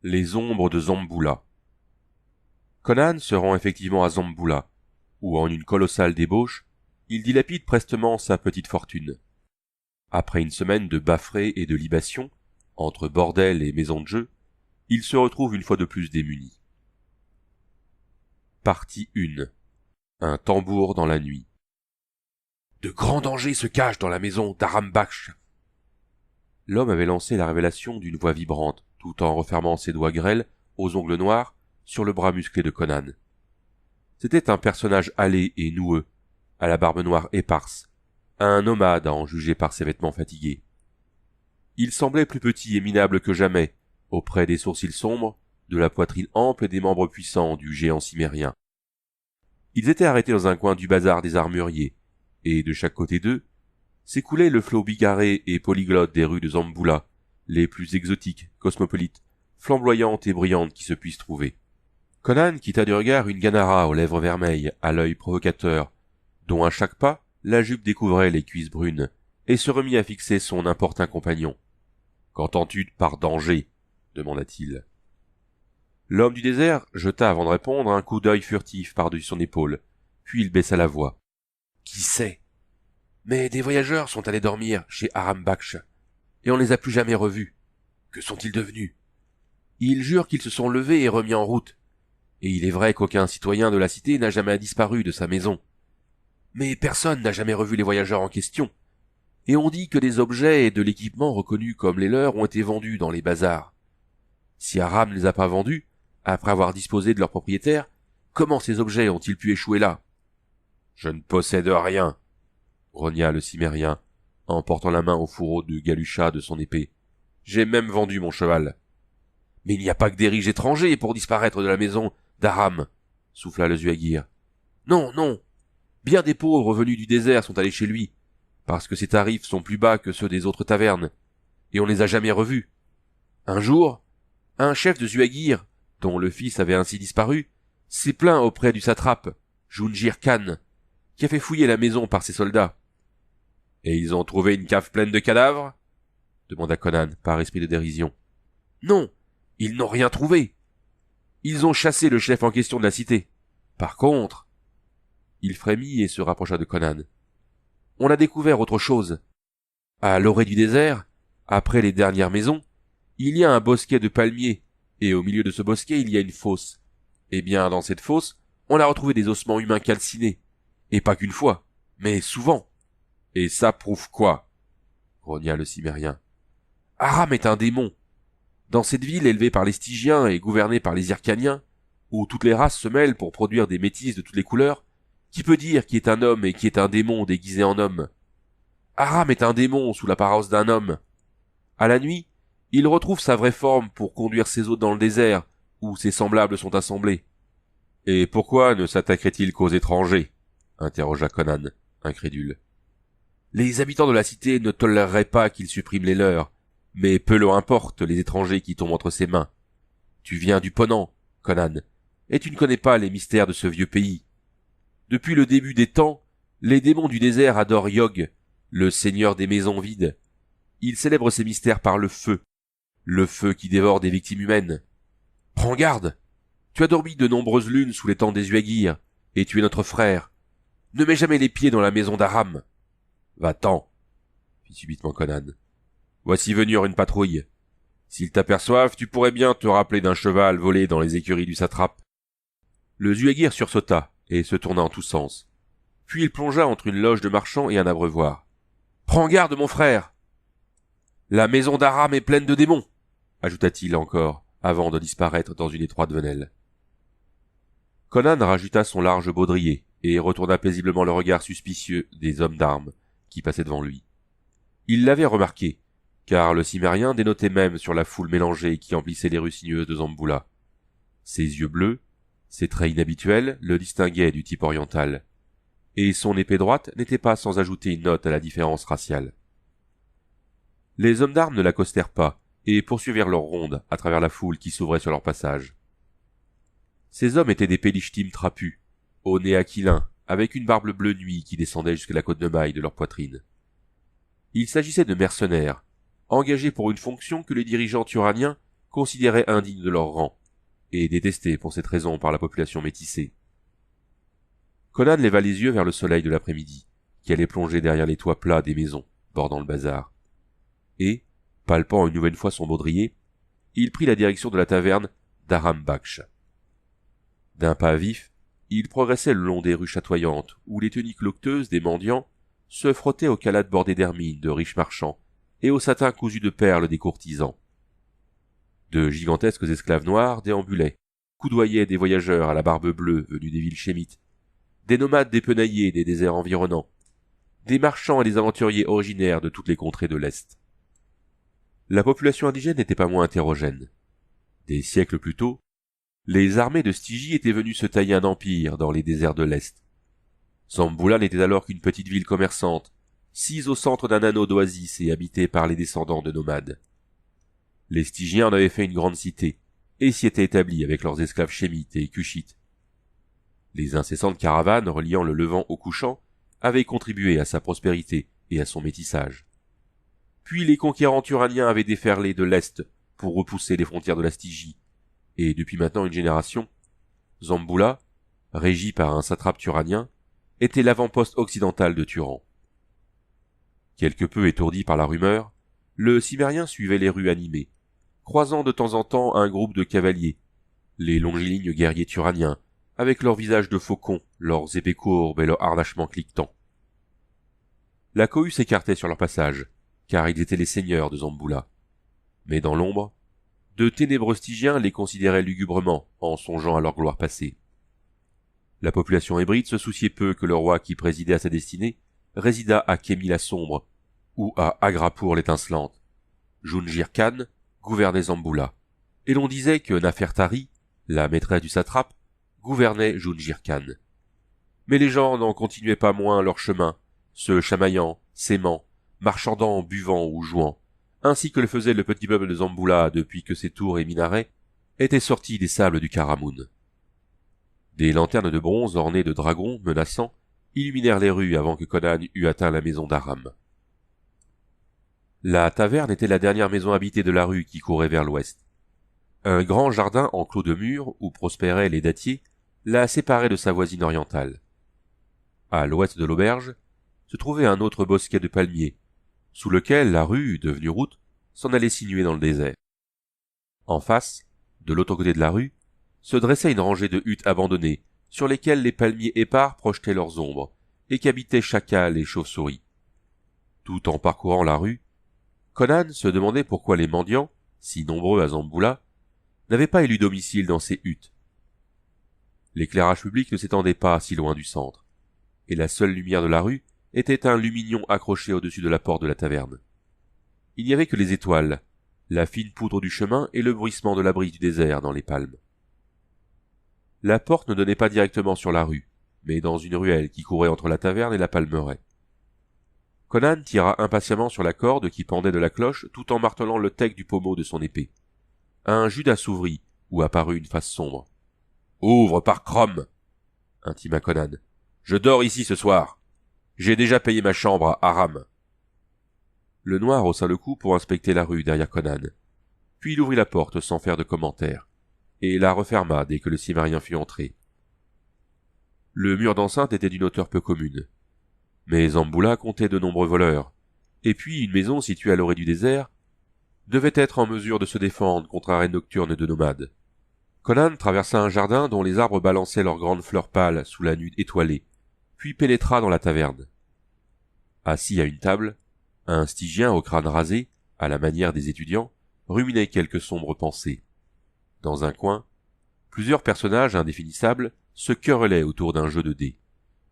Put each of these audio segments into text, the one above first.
Les ombres de Zamboula. Conan se rend effectivement à Zamboula, où en une colossale débauche, il dilapide prestement sa petite fortune. Après une semaine de bafferées et de libations, entre bordel et maison de jeu, il se retrouve une fois de plus démuni. Partie 1. Un tambour dans la nuit. De grands dangers se cachent dans la maison d'Aram Baksh. L'homme avait lancé la révélation d'une voix vibrante, tout en refermant ses doigts grêles, aux ongles noirs, sur le bras musclé de Conan. C'était un personnage hâlé et noueux, à la barbe noire éparse, un nomade à en juger par ses vêtements fatigués. Il semblait plus petit et minable que jamais, auprès des sourcils sombres, de la poitrine ample et des membres puissants du géant cimérien. Ils étaient arrêtés dans un coin du bazar des armuriers, et de chaque côté d'eux, s'écoulait le flot bigarré et polyglotte des rues de Zamboula, les plus exotiques, cosmopolites, flamboyantes et brillantes qui se puissent trouver. Conan quitta du regard une Ganara aux lèvres vermeilles, à l'œil provocateur, dont à chaque pas, la jupe découvrait les cuisses brunes, et se remit à fixer son importun compagnon. « Qu'entends-tu par danger » demanda-t-il. L'homme du désert jeta avant de répondre un coup d'œil furtif par-dessus son épaule, puis il baissa la voix. « Qui sait ? Mais des voyageurs sont allés dormir chez Aram Baksh, et on les a plus jamais revus. Que sont-ils devenus ? Ils jurent qu'ils se sont levés et remis en route, et il est vrai qu'aucun citoyen de la cité n'a jamais disparu de sa maison. Mais personne n'a jamais revu les voyageurs en question, et on dit que des objets et de l'équipement reconnus comme les leurs ont été vendus dans les bazars. Si Aram ne les a pas vendus, après avoir disposé de leurs propriétaires, comment ces objets ont-ils pu échouer là ? Je ne possède rien, grogna le cimérien, en portant la main au fourreau de Galusha de son épée. J'ai même vendu mon cheval. Mais il n'y a pas que des riches étrangers pour disparaître de la maison d'Aram, souffla le Zuagir. Non, non. Bien des pauvres venus du désert sont allés chez lui, parce que ses tarifs sont plus bas que ceux des autres tavernes, et on les a jamais revus. Un jour, un chef de Zuagir, dont le fils avait ainsi disparu, s'est plaint auprès du satrape, Jungir Khan, qui a fait fouiller la maison par ses soldats. « Et ils ont trouvé une cave pleine de cadavres » demanda Conan, par esprit de dérision. « Non, ils n'ont rien trouvé. Ils ont chassé le chef en question de la cité. Par contre... » Il frémit et se rapprocha de Conan. « On a découvert autre chose. À l'orée du désert, après les dernières maisons, il y a un bosquet de palmiers, et au milieu de ce bosquet il y a une fosse. Eh bien, dans cette fosse, on a retrouvé des ossements humains calcinés. Et pas qu'une fois, mais souvent. Et ça prouve quoi ? Grogna le cimérien. Aram est un démon. Dans cette ville élevée par les Stygiens et gouvernée par les Hyrcaniens, où toutes les races se mêlent pour produire des métis de toutes les couleurs, qui peut dire qui est un homme et qui est un démon déguisé en homme ? Aram est un démon sous l'apparence d'un homme. À la nuit, il retrouve sa vraie forme pour conduire ses hôtes dans le désert, où ses semblables sont assemblés. Et pourquoi ne s'attaquerait-il qu'aux étrangers ? Interrogea Conan, incrédule. Les habitants de la cité ne toléreraient pas qu'il supprime les leurs, mais peu leur importe les étrangers qui tombent entre ses mains. Tu viens du Ponant, Conan, et tu ne connais pas les mystères de ce vieux pays. Depuis le début des temps, les démons du désert adorent Yog, le seigneur des maisons vides. Ils célèbrent ces mystères par le feu qui dévore des victimes humaines. Prends garde! Tu as dormi de nombreuses lunes sous les tentes des Zuagir, et tu es notre frère. Ne mets jamais les pieds dans la maison d'Aram. Va-t'en, fit subitement Conan. Voici venir une patrouille. S'ils t'aperçoivent, tu pourrais bien te rappeler d'un cheval volé dans les écuries du satrape. Le Zuagir sursauta et se tourna en tous sens. Puis il plongea entre une loge de marchands et un abreuvoir. Prends garde, mon frère! La maison d'Aram est pleine de démons, ajouta-t-il encore, avant de disparaître dans une étroite venelle. Conan rajouta son large baudrier et retourna paisiblement le regard suspicieux des hommes d'armes qui passaient devant lui. Il l'avait remarqué, car le cimérien dénotait même sur la foule mélangée qui emplissait les rues sinueuses de Zamboula. Ses yeux bleus, ses traits inhabituels le distinguaient du type oriental, et son épée droite n'était pas sans ajouter une note à la différence raciale. Les hommes d'armes ne l'accostèrent pas et poursuivirent leur ronde à travers la foule qui s'ouvrait sur leur passage. Ces hommes étaient des pélichtim trapus, au nez aquilin, avec une barbe bleu nuit qui descendait jusqu'à la côte de mailles de leur poitrine. Il s'agissait de mercenaires, engagés pour une fonction que les dirigeants turaniens considérés indignes de leur rang, et détestés pour cette raison par la population métissée. Conan leva les yeux vers le soleil de l'après-midi, qui allait plonger derrière les toits plats des maisons, bordant le bazar. Et, palpant une nouvelle fois son baudrier, il prit la direction de la taverne d'Aram Baksh. D'un pas vif, il progressait le long des rues chatoyantes, où les tuniques locteuses des mendiants se frottaient aux calates bordées d'hermines de riches marchands et aux satins cousus de perles des courtisans. De gigantesques esclaves noirs déambulaient, coudoyaient des voyageurs à la barbe bleue venus des villes chémites, des nomades dépenaillés des déserts environnants, des marchands et des aventuriers originaires de toutes les contrées de l'Est. La population indigène n'était pas moins hétérogène. Des siècles plus tôt, les armées de Stygie étaient venues se tailler un empire dans les déserts de l'Est. Zamboula n'était alors qu'une petite ville commerçante, sise au centre d'un anneau d'oasis et habitée par les descendants de nomades. Les Stygiens en avaient fait une grande cité, et s'y étaient établis avec leurs esclaves chémites et cushites. Les incessantes caravanes reliant le levant au couchant avaient contribué à sa prospérité et à son métissage. Puis les conquérants turaniens avaient déferlé de l'Est pour repousser les frontières de la Stygie, et depuis maintenant une génération, Zamboula, régi par un satrape turanien, était l'avant-poste occidental de Turan. Quelque peu étourdi par la rumeur, le Cimérien suivait les rues animées, croisant de temps en temps un groupe de cavaliers, les longilignes guerriers turaniens, avec leurs visages de faucons, leurs épées courbes et leurs harnachements cliquetants. La cohue s'écartait sur leur passage, car ils étaient les seigneurs de Zamboula. Mais dans l'ombre, de ténébreux Stygiens les considéraient lugubrement en songeant à leur gloire passée. La population hébride se souciait peu que le roi qui présidait à sa destinée résidât à Kémi la sombre ou à Agrapour l'étincelante. Jungir Khan gouvernait Zamboula, et l'on disait que Nafertari, la maîtresse du satrape, gouvernait Jungir Khan. Mais les gens n'en continuaient pas moins leur chemin, se chamaillant, s'aimant, marchandant, buvant ou jouant, ainsi que le faisait le petit peuple de Zamboula depuis que ses tours et minarets étaient sortis des sables du Karamoun. Des lanternes de bronze ornées de dragons menaçants illuminèrent les rues avant que Conan eût atteint la maison d'Aram. La taverne était la dernière maison habitée de la rue qui courait vers l'ouest. Un grand jardin enclos de murs où prospéraient les dattiers la séparait de sa voisine orientale. À l'ouest de l'auberge se trouvait un autre bosquet de palmiers, sous lequel la rue, devenue route, s'en allait sinuer dans le désert. En face, de l'autre côté de la rue, se dressait une rangée de huttes abandonnées, sur lesquelles les palmiers épars projetaient leurs ombres, et qu'habitaient chacals et chauves-souris. Tout en parcourant la rue, Conan se demandait pourquoi les mendiants, si nombreux à Zamboula, n'avaient pas élu domicile dans ces huttes. L'éclairage public ne s'étendait pas si loin du centre, et la seule lumière de la rue était un lumignon accroché au-dessus de la porte de la taverne. Il n'y avait que les étoiles, la fine poudre du chemin et le bruissement de la brise du désert dans les palmes. La porte ne donnait pas directement sur la rue, mais dans une ruelle qui courait entre la taverne et la palmeraie. Conan tira impatiemment sur la corde qui pendait de la cloche tout en martelant le tec du pommeau de son épée. Un Judas s'ouvrit, où apparut une face sombre. « Ouvre par Crom !» intima Conan. « Je dors ici ce soir. J'ai déjà payé ma chambre à Aram. » Le noir haussa le cou pour inspecter la rue derrière Conan. Puis il ouvrit la porte sans faire de commentaire, et la referma dès que le Cimérien fut entré. Le mur d'enceinte était d'une hauteur peu commune. Mais Zamboula comptait de nombreux voleurs, et puis une maison située à l'orée du désert devait être en mesure de se défendre contre un raid nocturne de nomades. Conan traversa un jardin dont les arbres balançaient leurs grandes fleurs pâles sous la nuit étoilée, puis pénétra dans la taverne. Assis à une table, un Stygien au crâne rasé, à la manière des étudiants, ruminait quelques sombres pensées. Dans un coin, plusieurs personnages indéfinissables se querellaient autour d'un jeu de dés.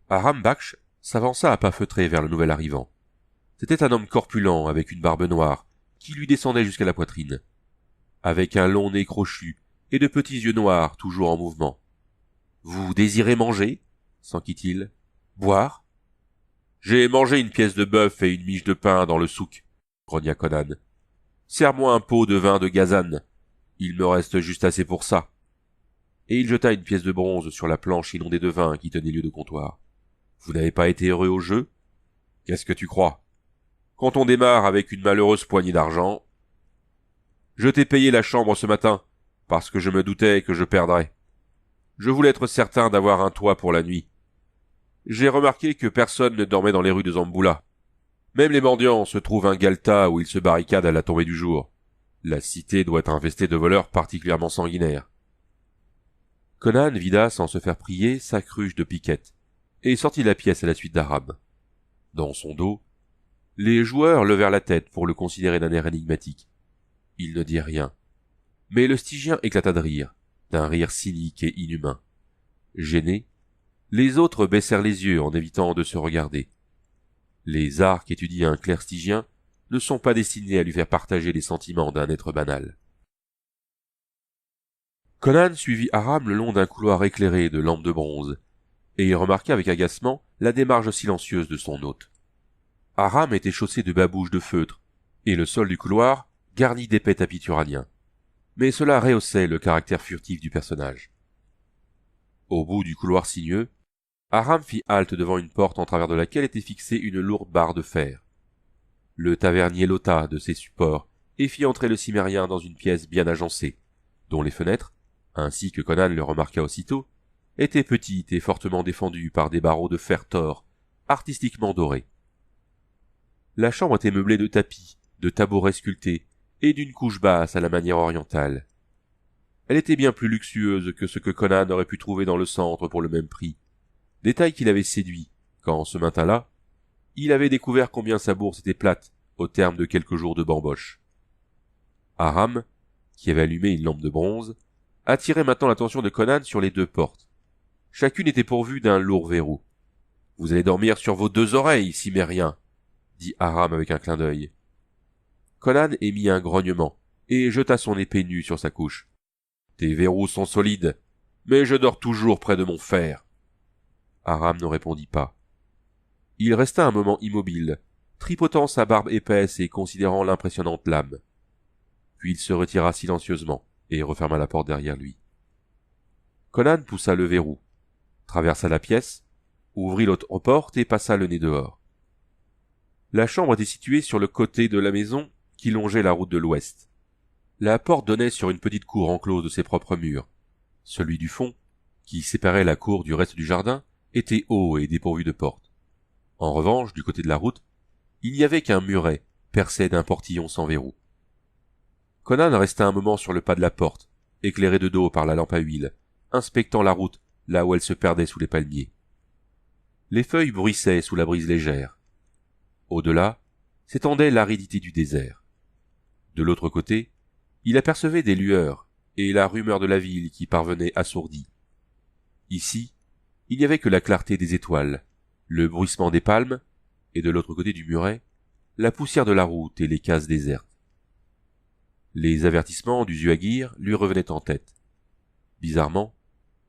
Aram Baksh s'avança à pas feutrés vers le nouvel arrivant. C'était un homme corpulent avec une barbe noire qui lui descendait jusqu'à la poitrine, avec un long nez crochu et de petits yeux noirs toujours en mouvement. « Vous désirez manger ?» s'enquit-il. « Boire ?»« J'ai mangé une pièce de bœuf et une miche de pain dans le souk, » grogna Conan. « Serre-moi un pot de vin de gazane. Il me reste juste assez pour ça. » Et il jeta une pièce de bronze sur la planche inondée de vin qui tenait lieu de comptoir. « Vous n'avez pas été heureux au jeu ? Qu'est-ce que tu crois ? Quand on démarre avec une malheureuse poignée d'argent... » Je t'ai payé la chambre ce matin, parce que je me doutais que je perdrais. Je voulais être certain d'avoir un toit pour la nuit. J'ai remarqué que personne ne dormait dans les rues de Zamboula. Même les mendiants se trouvent un galetas où ils se barricadent à la tombée du jour. La cité doit être infestée de voleurs particulièrement sanguinaires. Conan vida sans se faire prier sa cruche de piquettes et sortit de la pièce à la suite d'Aram. Dans son dos, les joueurs levèrent la tête pour le considérer d'un air énigmatique. Il ne dit rien, mais le Stygien éclata de rire, d'un rire cynique et inhumain. Gênés, les autres baissèrent les yeux en évitant de se regarder. Les arts qu'étudie un clerc stygien ne sont pas destinés à lui faire partager les sentiments d'un être banal. Conan suivit Aram le long d'un couloir éclairé de lampes de bronze, et il remarqua avec agacement la démarche silencieuse de son hôte. Aram était chaussé de babouches de feutre, et le sol du couloir garni d'épais tapis turaniens. Mais cela rehaussait le caractère furtif du personnage. Au bout du couloir sinueux, Aram fit halte devant une porte en travers de laquelle était fixée une lourde barre de fer. Le tavernier l'ôta de ses supports et fit entrer le Cimmérien dans une pièce bien agencée, dont les fenêtres, ainsi que Conan le remarqua aussitôt, étaient petites et fortement défendues par des barreaux de fer tors, artistiquement dorés. La chambre était meublée de tapis, de tabourets sculptés et d'une couche basse à la manière orientale. Elle était bien plus luxueuse que ce que Conan aurait pu trouver dans le centre pour le même prix, détail qui l'avait séduit, quand, ce matin-là, il avait découvert combien sa bourse était plate au terme de quelques jours de bamboche. Aram, qui avait allumé une lampe de bronze, attirait maintenant l'attention de Conan sur les deux portes. Chacune était pourvue d'un lourd verrou. « Vous allez dormir sur vos deux oreilles, Cimmérien, » dit Aram avec un clin d'œil. Conan émit un grognement et jeta son épée nue sur sa couche. « Tes verrous sont solides, mais je dors toujours près de mon fer. » Aram ne répondit pas. Il resta un moment immobile, tripotant sa barbe épaisse et considérant l'impressionnante lame. Puis il se retira silencieusement et referma la porte derrière lui. Conan poussa le verrou, traversa la pièce, ouvrit l'autre porte et passa le nez dehors. La chambre était située sur le côté de la maison qui longeait la route de l'ouest. La porte donnait sur une petite cour enclose de ses propres murs. Celui du fond, qui séparait la cour du reste du jardin, était haut et dépourvu de porte. En revanche, du côté de la route, il n'y avait qu'un muret, percé d'un portillon sans verrou. Conan resta un moment sur le pas de la porte, éclairé de dos par la lampe à huile, inspectant la route là où elle se perdait sous les palmiers. Les feuilles bruissaient sous la brise légère. Au-delà, s'étendait l'aridité du désert. De l'autre côté, il apercevait des lueurs et la rumeur de la ville qui parvenait assourdie. Ici, il n'y avait que la clarté des étoiles, le bruissement des palmes, et de l'autre côté du muret, la poussière de la route et les cases désertes. Les avertissements du Zuagir lui revenaient en tête. Bizarrement,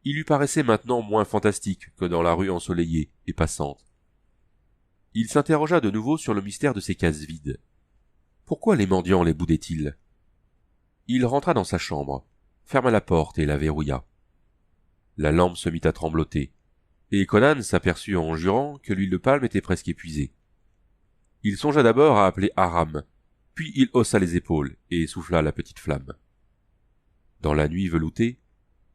il lui paraissait maintenant moins fantastique que dans la rue ensoleillée et passante. Il s'interrogea de nouveau sur le mystère de ces cases vides. Pourquoi les mendiants les boudaient-ils? Il rentra dans sa chambre, ferma la porte et la verrouilla. La lampe se mit à trembloter, et Conan s'aperçut en jurant que l'huile de palme était presque épuisée. Il songea d'abord à appeler Aram, puis il haussa les épaules et souffla la petite flamme. Dans la nuit veloutée,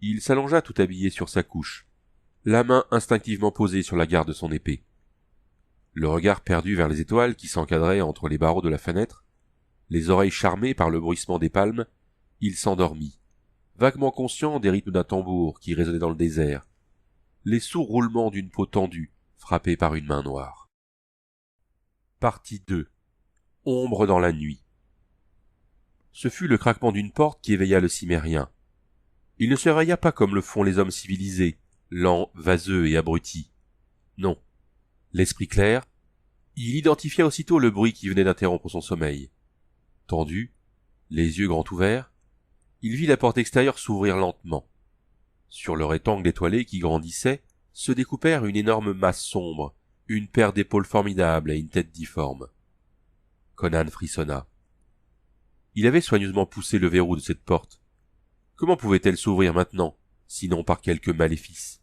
il s'allongea tout habillé sur sa couche, la main instinctivement posée sur la garde de son épée. Le regard perdu vers les étoiles qui s'encadraient entre les barreaux de la fenêtre, les oreilles charmées par le bruissement des palmes, il s'endormit, vaguement conscient des rythmes d'un tambour qui résonnait dans le désert, les sourds roulements d'une peau tendue, frappée par une main noire. Partie 2. Ombre dans la nuit. Ce fut le craquement d'une porte qui éveilla le Cimmérien. Il ne se réveilla pas comme le font les hommes civilisés, lents, vaseux et abrutis. Non. L'esprit clair, il identifia aussitôt le bruit qui venait d'interrompre son sommeil. Tendu, les yeux grands ouverts, il vit la porte extérieure s'ouvrir lentement. Sur le rectangle étoilé qui grandissait, se découpèrent une énorme masse sombre, une paire d'épaules formidables et une tête difforme. Conan frissonna. Il avait soigneusement poussé le verrou de cette porte. Comment pouvait-elle s'ouvrir maintenant, sinon par quelque maléfice?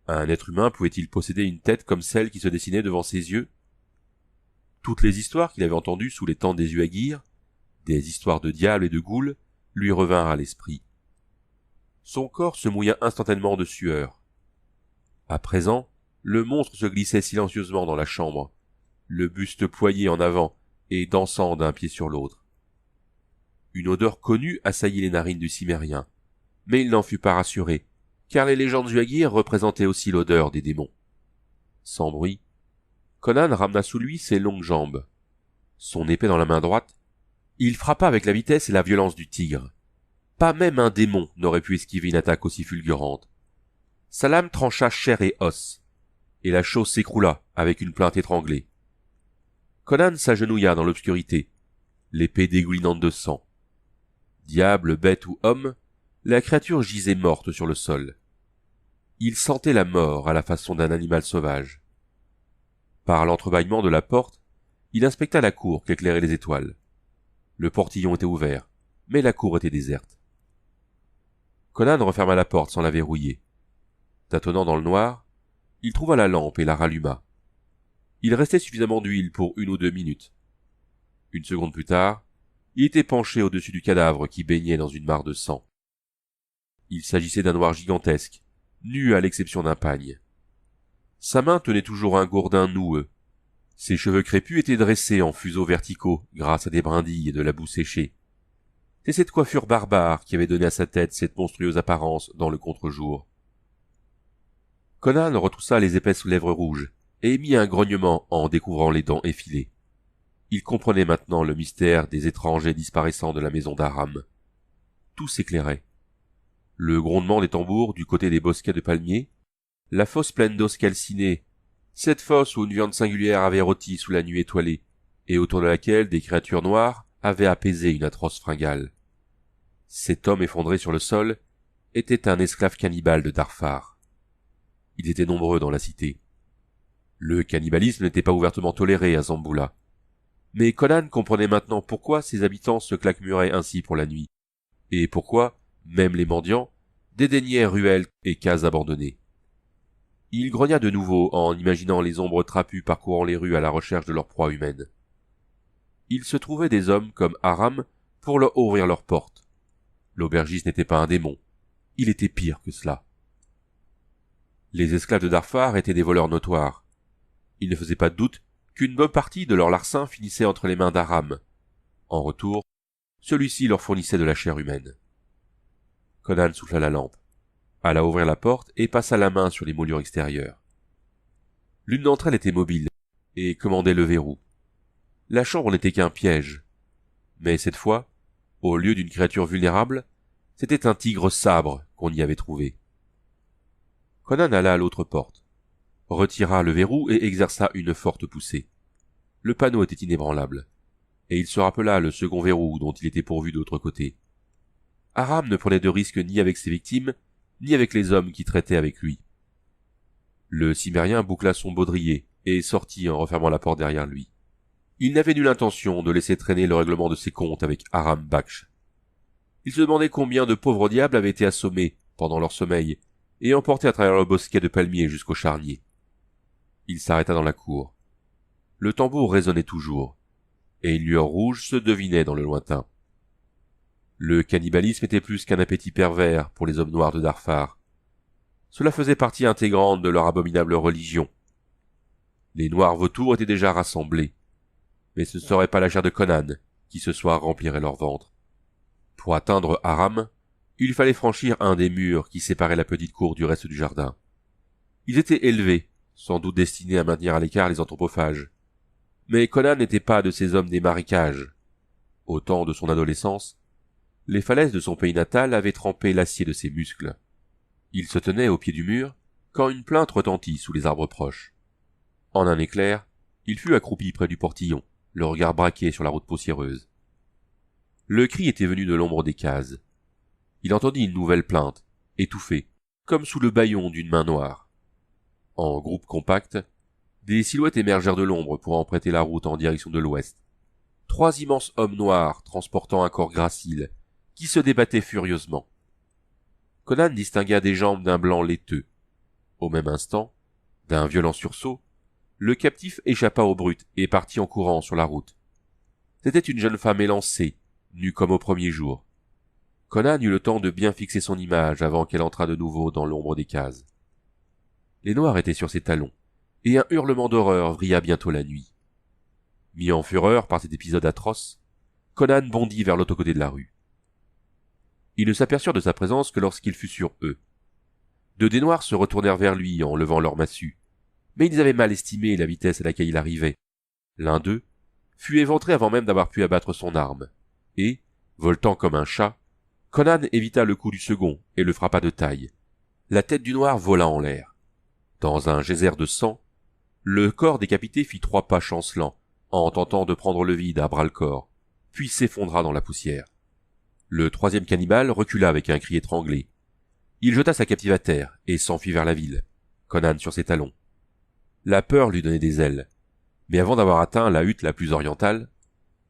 Un être humain pouvait-il posséder une tête comme celle qui se dessinait devant ses yeux? Toutes les histoires qu'il avait entendues sous les temps des Zuagir, Des histoires de diables et de goules lui revinrent à l'esprit. Son corps se mouilla instantanément de sueur. À présent, le monstre se glissait silencieusement dans la chambre, le buste ployé en avant et dansant d'un pied sur l'autre. Une odeur connue assaillit les narines du cimérien, mais il n'en fut pas rassuré, car les légendes Zuagir représentaient aussi l'odeur des démons. Sans bruit, Conan ramena sous lui ses longues jambes. Son épée dans la main droite, il frappa avec la vitesse et la violence du tigre. Pas même un démon n'aurait pu esquiver une attaque aussi fulgurante. Sa lame trancha chair et os, et la chose s'écroula avec une plainte étranglée. Conan s'agenouilla dans l'obscurité, l'épée dégoulinante de sang. Diable, bête ou homme, la créature gisait morte sur le sol. Il sentait la mort à la façon d'un animal sauvage. Par l'entrebâillement de la porte, il inspecta la cour qu'éclairaient les étoiles. Le portillon était ouvert, mais la cour était déserte. Conan referma la porte sans la verrouiller. Tâtonnant dans le noir, il trouva la lampe et la ralluma. Il restait suffisamment d'huile pour 1 ou 2 minutes. Une seconde plus tard, il était penché au-dessus du cadavre qui baignait dans une mare de sang. Il s'agissait d'un noir gigantesque, nu à l'exception d'un pagne. Sa main tenait toujours un gourdin noueux. Ses cheveux crépus étaient dressés en fuseaux verticaux grâce à des brindilles et de la boue séchée. C'est cette coiffure barbare qui avait donné à sa tête cette monstrueuse apparence dans le contre-jour. Conan retroussa les épaisses lèvres rouges et émit un grognement en découvrant les dents effilées. Il comprenait maintenant le mystère des étrangers disparaissants de la maison d'Aram. Tout s'éclairait. Le grondement des tambours du côté des bosquets de palmiers, la fosse pleine d'os calcinés, cette fosse où une viande singulière avait rôti sous la nuit étoilée, et autour de laquelle des créatures noires avaient apaisé une atroce fringale. Cet homme effondré sur le sol était un esclave cannibale de Darfar. Ils étaient nombreux dans la cité. Le cannibalisme n'était pas ouvertement toléré à Zamboula. Mais Conan comprenait maintenant pourquoi ses habitants se claquemuraient ainsi pour la nuit, et pourquoi, même les mendiants, dédaignaient ruelles et cases abandonnées. Il grogna de nouveau en imaginant les ombres trapues parcourant les rues à la recherche de leur proie humaine. Il se trouvait des hommes comme Aram pour leur ouvrir leurs portes. L'aubergiste n'était pas un démon, il était pire que cela. Les esclaves de Darfar étaient des voleurs notoires. Il ne faisait pas de doute qu'une bonne partie de leur larcin finissait entre les mains d'Aram. En retour, celui-ci leur fournissait de la chair humaine. Conan souffla la lampe, alla ouvrir la porte et passa la main sur les moulures extérieures. L'une d'entre elles était mobile et commandait le verrou. La chambre n'était qu'un piège. Mais cette fois, au lieu d'une créature vulnérable, c'était un tigre sabre qu'on y avait trouvé. Conan alla à l'autre porte, retira le verrou et exerça une forte poussée. Le panneau était inébranlable, et il se rappela le second verrou dont il était pourvu de l'autre côté. Aram ne prenait de risque ni avec ses victimes, ni avec les hommes qui traitaient avec lui. Le cimérien boucla son baudrier et sortit en refermant la porte derrière lui. Il n'avait nulle intention de laisser traîner le règlement de ses comptes avec Aram Baksh. Il se demandait combien de pauvres diables avaient été assommés pendant leur sommeil et emportés à travers le bosquet de palmiers jusqu'au charnier. Il s'arrêta dans la cour. Le tambour résonnait toujours, et une lueur rouge se devinait dans le lointain. Le cannibalisme était plus qu'un appétit pervers pour les hommes noirs de Darfar. Cela faisait partie intégrante de leur abominable religion. Les noirs vautours étaient déjà rassemblés, mais ce ne serait pas la chair de Conan qui ce soir remplirait leur ventre. Pour atteindre Aram, il fallait franchir un des murs qui séparaient la petite cour du reste du jardin. Ils étaient élevés, sans doute destinés à maintenir à l'écart les anthropophages. Mais Conan n'était pas de ces hommes des marécages. Au temps de son adolescence, les falaises de son pays natal avaient trempé l'acier de ses muscles. Il se tenait au pied du mur quand une plainte retentit sous les arbres proches. En un éclair, il fut accroupi près du portillon, le regard braqué sur la route poussiéreuse. Le cri était venu de l'ombre des cases. Il entendit une nouvelle plainte, étouffée, comme sous le bâillon d'une main noire. En groupe compact, des silhouettes émergèrent de l'ombre pour emprunter la route en direction de l'ouest. 3 immenses hommes noirs transportant un corps gracile, qui se débattaient furieusement. Conan distingua des jambes d'un blanc laiteux. Au même instant, d'un violent sursaut, le captif échappa aux brutes et partit en courant sur la route. C'était une jeune femme élancée, nue comme au premier jour. Conan eut le temps de bien fixer son image avant qu'elle entrât de nouveau dans l'ombre des cases. Les Noirs étaient sur ses talons, et un hurlement d'horreur vrilla bientôt la nuit. Mis en fureur par cet épisode atroce, Conan bondit vers l'autre côté de la rue. Ils ne s'aperçurent de sa présence que lorsqu'il fut sur eux. Deux des Noirs se retournèrent vers lui en levant leurs massues, mais ils avaient mal estimé la vitesse à laquelle il arrivait. L'un d'eux fut éventré avant même d'avoir pu abattre son arme, et, voltant comme un chat, Conan évita le coup du second et le frappa de taille. La tête du Noir vola en l'air. Dans un geyser de sang, le corps décapité fit 3 pas chancelants, en tentant de prendre le vide à bras-le-corps, puis s'effondra dans la poussière. Le troisième cannibale recula avec un cri étranglé. Il jeta sa captive à terre et s'enfuit vers la ville, Conan sur ses talons. La peur lui donnait des ailes, mais avant d'avoir atteint la hutte la plus orientale,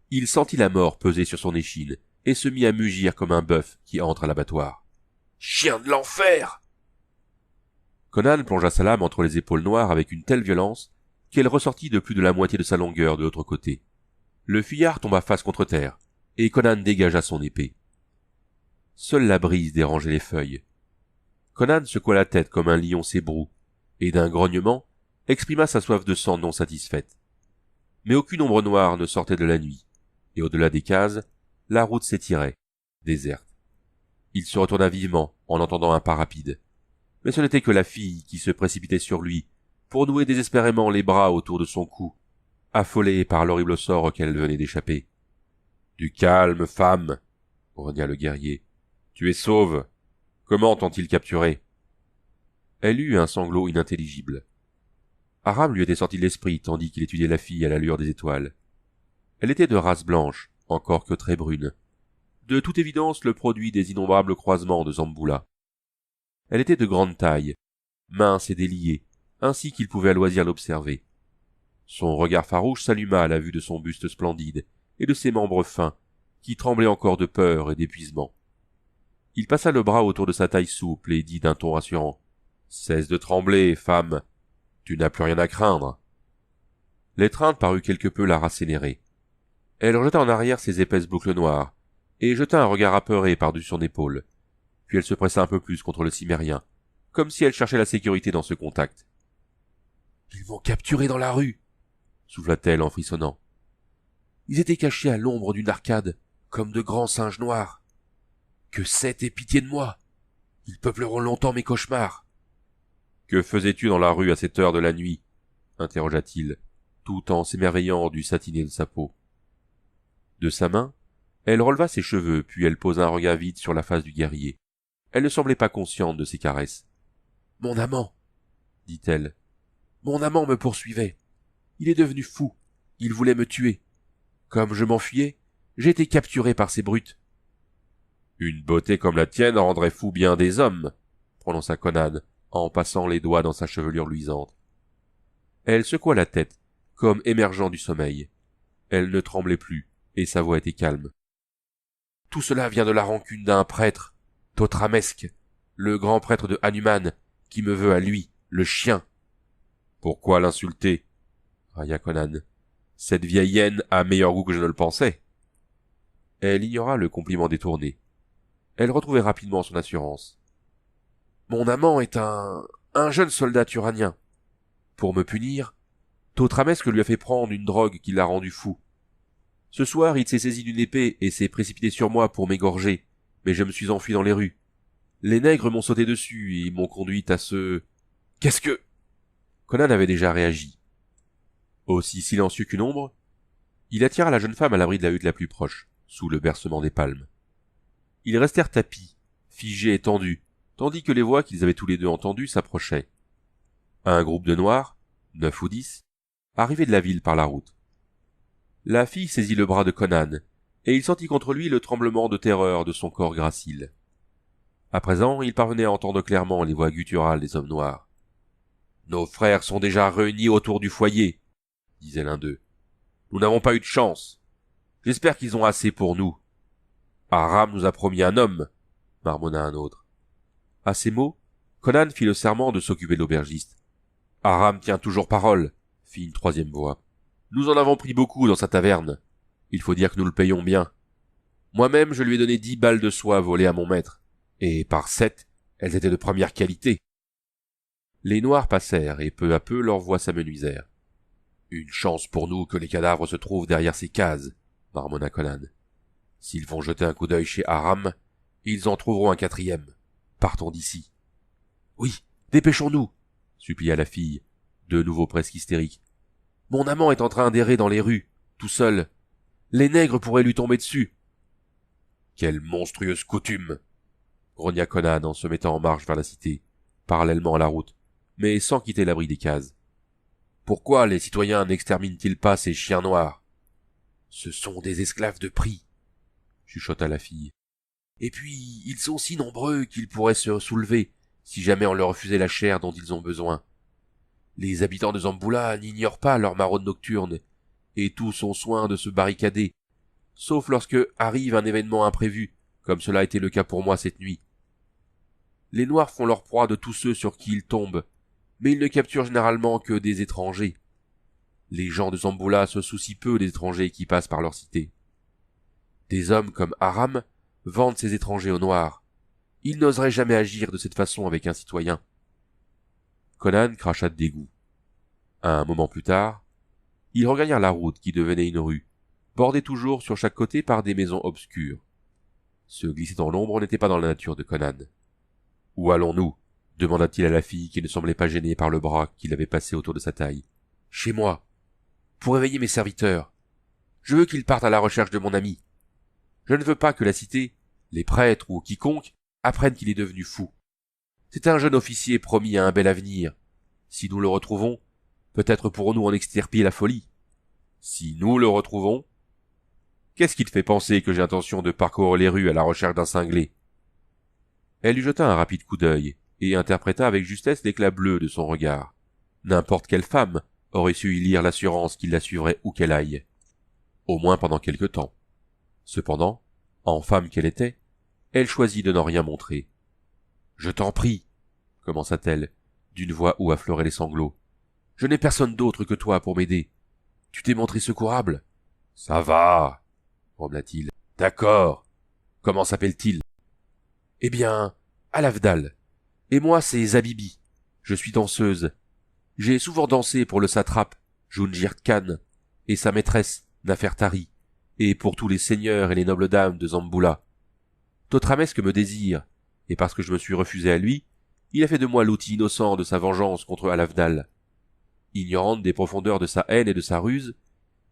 il sentit la mort peser sur son échine et se mit à mugir comme un bœuf qui entre à l'abattoir. « Chien de l'enfer !» Conan plongea sa lame entre les épaules noires avec une telle violence qu'elle ressortit de plus de la moitié de sa longueur de l'autre côté. Le fuyard tomba face contre terre, et Conan dégagea son épée. Seule la brise dérangeait les feuilles. Conan secoua la tête comme un lion s'ébroue, et d'un grognement, exprima sa soif de sang non satisfaite. Mais aucune ombre noire ne sortait de la nuit, et au-delà des cases, la route s'étirait, déserte. Il se retourna vivement en entendant un pas rapide. Mais ce n'était que la fille qui se précipitait sur lui, pour nouer désespérément les bras autour de son cou, affolée par l'horrible sort auquel elle venait d'échapper. « Du calme, femme !» grogna le guerrier. « Tu es sauve. Comment t'ont-ils capturé ?» Elle eut un sanglot inintelligible. Aram lui était sorti de l'esprit tandis qu'il étudiait la fille à la lueur des étoiles. Elle était de race blanche, encore que très brune. De toute évidence le produit des innombrables croisements de Zamboula. Elle était de grande taille, mince et déliée, ainsi qu'il pouvait à loisir l'observer. Son regard farouche s'alluma à la vue de son buste splendide et de ses membres fins, qui tremblaient encore de peur et d'épuisement. Il passa le bras autour de sa taille souple et dit d'un ton rassurant. « Cesse de trembler, femme. Tu n'as plus rien à craindre. » L'étreinte parut quelque peu la rassénérer. Elle rejeta en arrière ses épaisses boucles noires, et jeta un regard apeuré par-dessus son épaule. Puis elle se pressa un peu plus contre le cimérien, comme si elle cherchait la sécurité dans ce contact. « Ils m'ont capturé dans la rue !» souffla-t-elle en frissonnant. « Ils étaient cachés à l'ombre d'une arcade, comme de grands singes noirs. Que Seth ait pitié de moi! Ils peupleront longtemps mes cauchemars. »« Que faisais-tu dans la rue à cette heure de la nuit ?» interrogea-t-il, tout en s'émerveillant du satiné de sa peau. De sa main, elle releva ses cheveux, puis elle posa un regard vide sur la face du guerrier. Elle ne semblait pas consciente de ses caresses. « Mon amant !» dit-elle. « Mon amant me poursuivait. Il est devenu fou. Il voulait me tuer. Comme je m'enfuyais, j'ai été capturé par ces brutes. »« Une beauté comme la tienne rendrait fou bien des hommes, » prononça Conan, en passant les doigts dans sa chevelure luisante. Elle secoua la tête, comme émergeant du sommeil. Elle ne tremblait plus, et sa voix était calme. « Tout cela vient de la rancune d'un prêtre, Thotramesque, le grand prêtre de Hanuman, qui me veut à lui, le chien. »« Pourquoi l'insulter ?» railla Conan. « Cette vieille hyène a meilleur goût que je ne le pensais. » Elle ignora le compliment détourné. Elle retrouvait rapidement son assurance. « Mon amant est un jeune soldat turanien. Pour me punir, Thotramesque lui a fait prendre une drogue qui l'a rendu fou. Ce soir, il s'est saisi d'une épée et s'est précipité sur moi pour m'égorger, mais je me suis enfui dans les rues. Les nègres m'ont sauté dessus et m'ont conduit à ce... Qu'est-ce que... » Conan avait déjà réagi. Aussi silencieux qu'une ombre, il attira la jeune femme à l'abri de la hutte la plus proche, sous le bercement des palmes. Ils restèrent tapis, figés et tendus, tandis que les voix qu'ils avaient tous les deux entendues s'approchaient. Un groupe de noirs, 9 ou 10, arrivait de la ville par la route. La fille saisit le bras de Conan, et il sentit contre lui le tremblement de terreur de son corps gracile. À présent, il parvenait à entendre clairement les voix gutturales des hommes noirs. « Nos frères sont déjà réunis autour du foyer, » disait l'un d'eux. « Nous n'avons pas eu de chance. J'espère qu'ils ont assez pour nous. »« Aram nous a promis un homme, » marmonna un autre. À ces mots, Conan fit le serment de s'occuper de l'aubergiste. « Aram tient toujours parole, » fit une troisième voix. « Nous en avons pris beaucoup dans sa taverne. Il faut dire que nous le payons bien. » Moi-même, je lui ai donné 10 balles de soie volées à mon maître, et par 7, elles étaient de première qualité. » Les Noirs passèrent, et peu à peu leurs voix s'amenuisèrent. « Une chance pour nous que les cadavres se trouvent derrière ces cases, » marmonna Conan. « S'ils vont jeter un coup d'œil chez Aram, ils en trouveront un quatrième. Partons d'ici. »« Oui, dépêchons-nous » supplia la fille, de nouveau presque hystérique. « Mon amant est en train d'errer dans les rues, tout seul. Les nègres pourraient lui tomber dessus. »« Quelle monstrueuse coutume !» grogna Conan en se mettant en marche vers la cité, parallèlement à la route, mais sans quitter l'abri des cases. « Pourquoi les citoyens n'exterminent-ils pas ces chiens noirs ?»« Ce sont des esclaves de prix, » chuchota la fille. « Et puis, ils sont si nombreux qu'ils pourraient se soulever si jamais on leur refusait la chair dont ils ont besoin. Les habitants de Zamboula n'ignorent pas leur maraude nocturne, et tous ont soin de se barricader, sauf lorsque arrive un événement imprévu, comme cela a été le cas pour moi cette nuit. Les Noirs font leur proie de tous ceux sur qui ils tombent, mais ils ne capturent généralement que des étrangers. Les gens de Zamboula se soucient peu des étrangers qui passent par leur cité. Des hommes comme Aram vendent ces étrangers aux Noirs. Ils n'oseraient jamais agir de cette façon avec un citoyen. » Conan cracha de dégoût. Un moment plus tard, ils regagnèrent la route qui devenait une rue, bordée toujours sur chaque côté par des maisons obscures. Se glisser dans l'ombre n'était pas dans la nature de Conan. « Où allons-nous » demanda-t-il à la fille qui ne semblait pas gênée par le bras qu'il avait passé autour de sa taille. « Chez moi, pour éveiller mes serviteurs. Je veux qu'ils partent à la recherche de mon ami. Je ne veux pas que la cité, les prêtres ou quiconque, apprennent qu'il est devenu fou. C'est un jeune officier promis à un bel avenir. Si nous le retrouvons, peut-être pourrons-nous en extirper la folie. Si nous le retrouvons, qu'est-ce qui te fait penser que j'ai intention de parcourir les rues à la recherche d'un cinglé ?» Elle lui jeta un rapide coup d'œil et interpréta avec justesse l'éclat bleu de son regard. N'importe quelle femme aurait su y lire l'assurance qu'il la suivrait où qu'elle aille, au moins pendant quelque temps. Cependant, en femme qu'elle était, elle choisit de n'en rien montrer. « Je t'en prie, » commença-t-elle, d'une voix où affleuraient les sanglots. « Je n'ai personne d'autre que toi pour m'aider. Tu t'es montré secourable. »« Ça va, » grommela-t-il. « D'accord. Comment s'appelle-t-il ?»« Eh bien, Alavdal. Et moi, c'est Zabibi. Je suis danseuse. J'ai souvent dansé pour le satrape, Junjir Khan, et sa maîtresse, Nafertari, et pour tous les seigneurs et les nobles dames de Zamboula. Totramesque me désire, et parce que je me suis refusé à lui, il a fait de moi l'outil innocent de sa vengeance contre Alavdal. Ignorante des profondeurs de sa haine et de sa ruse,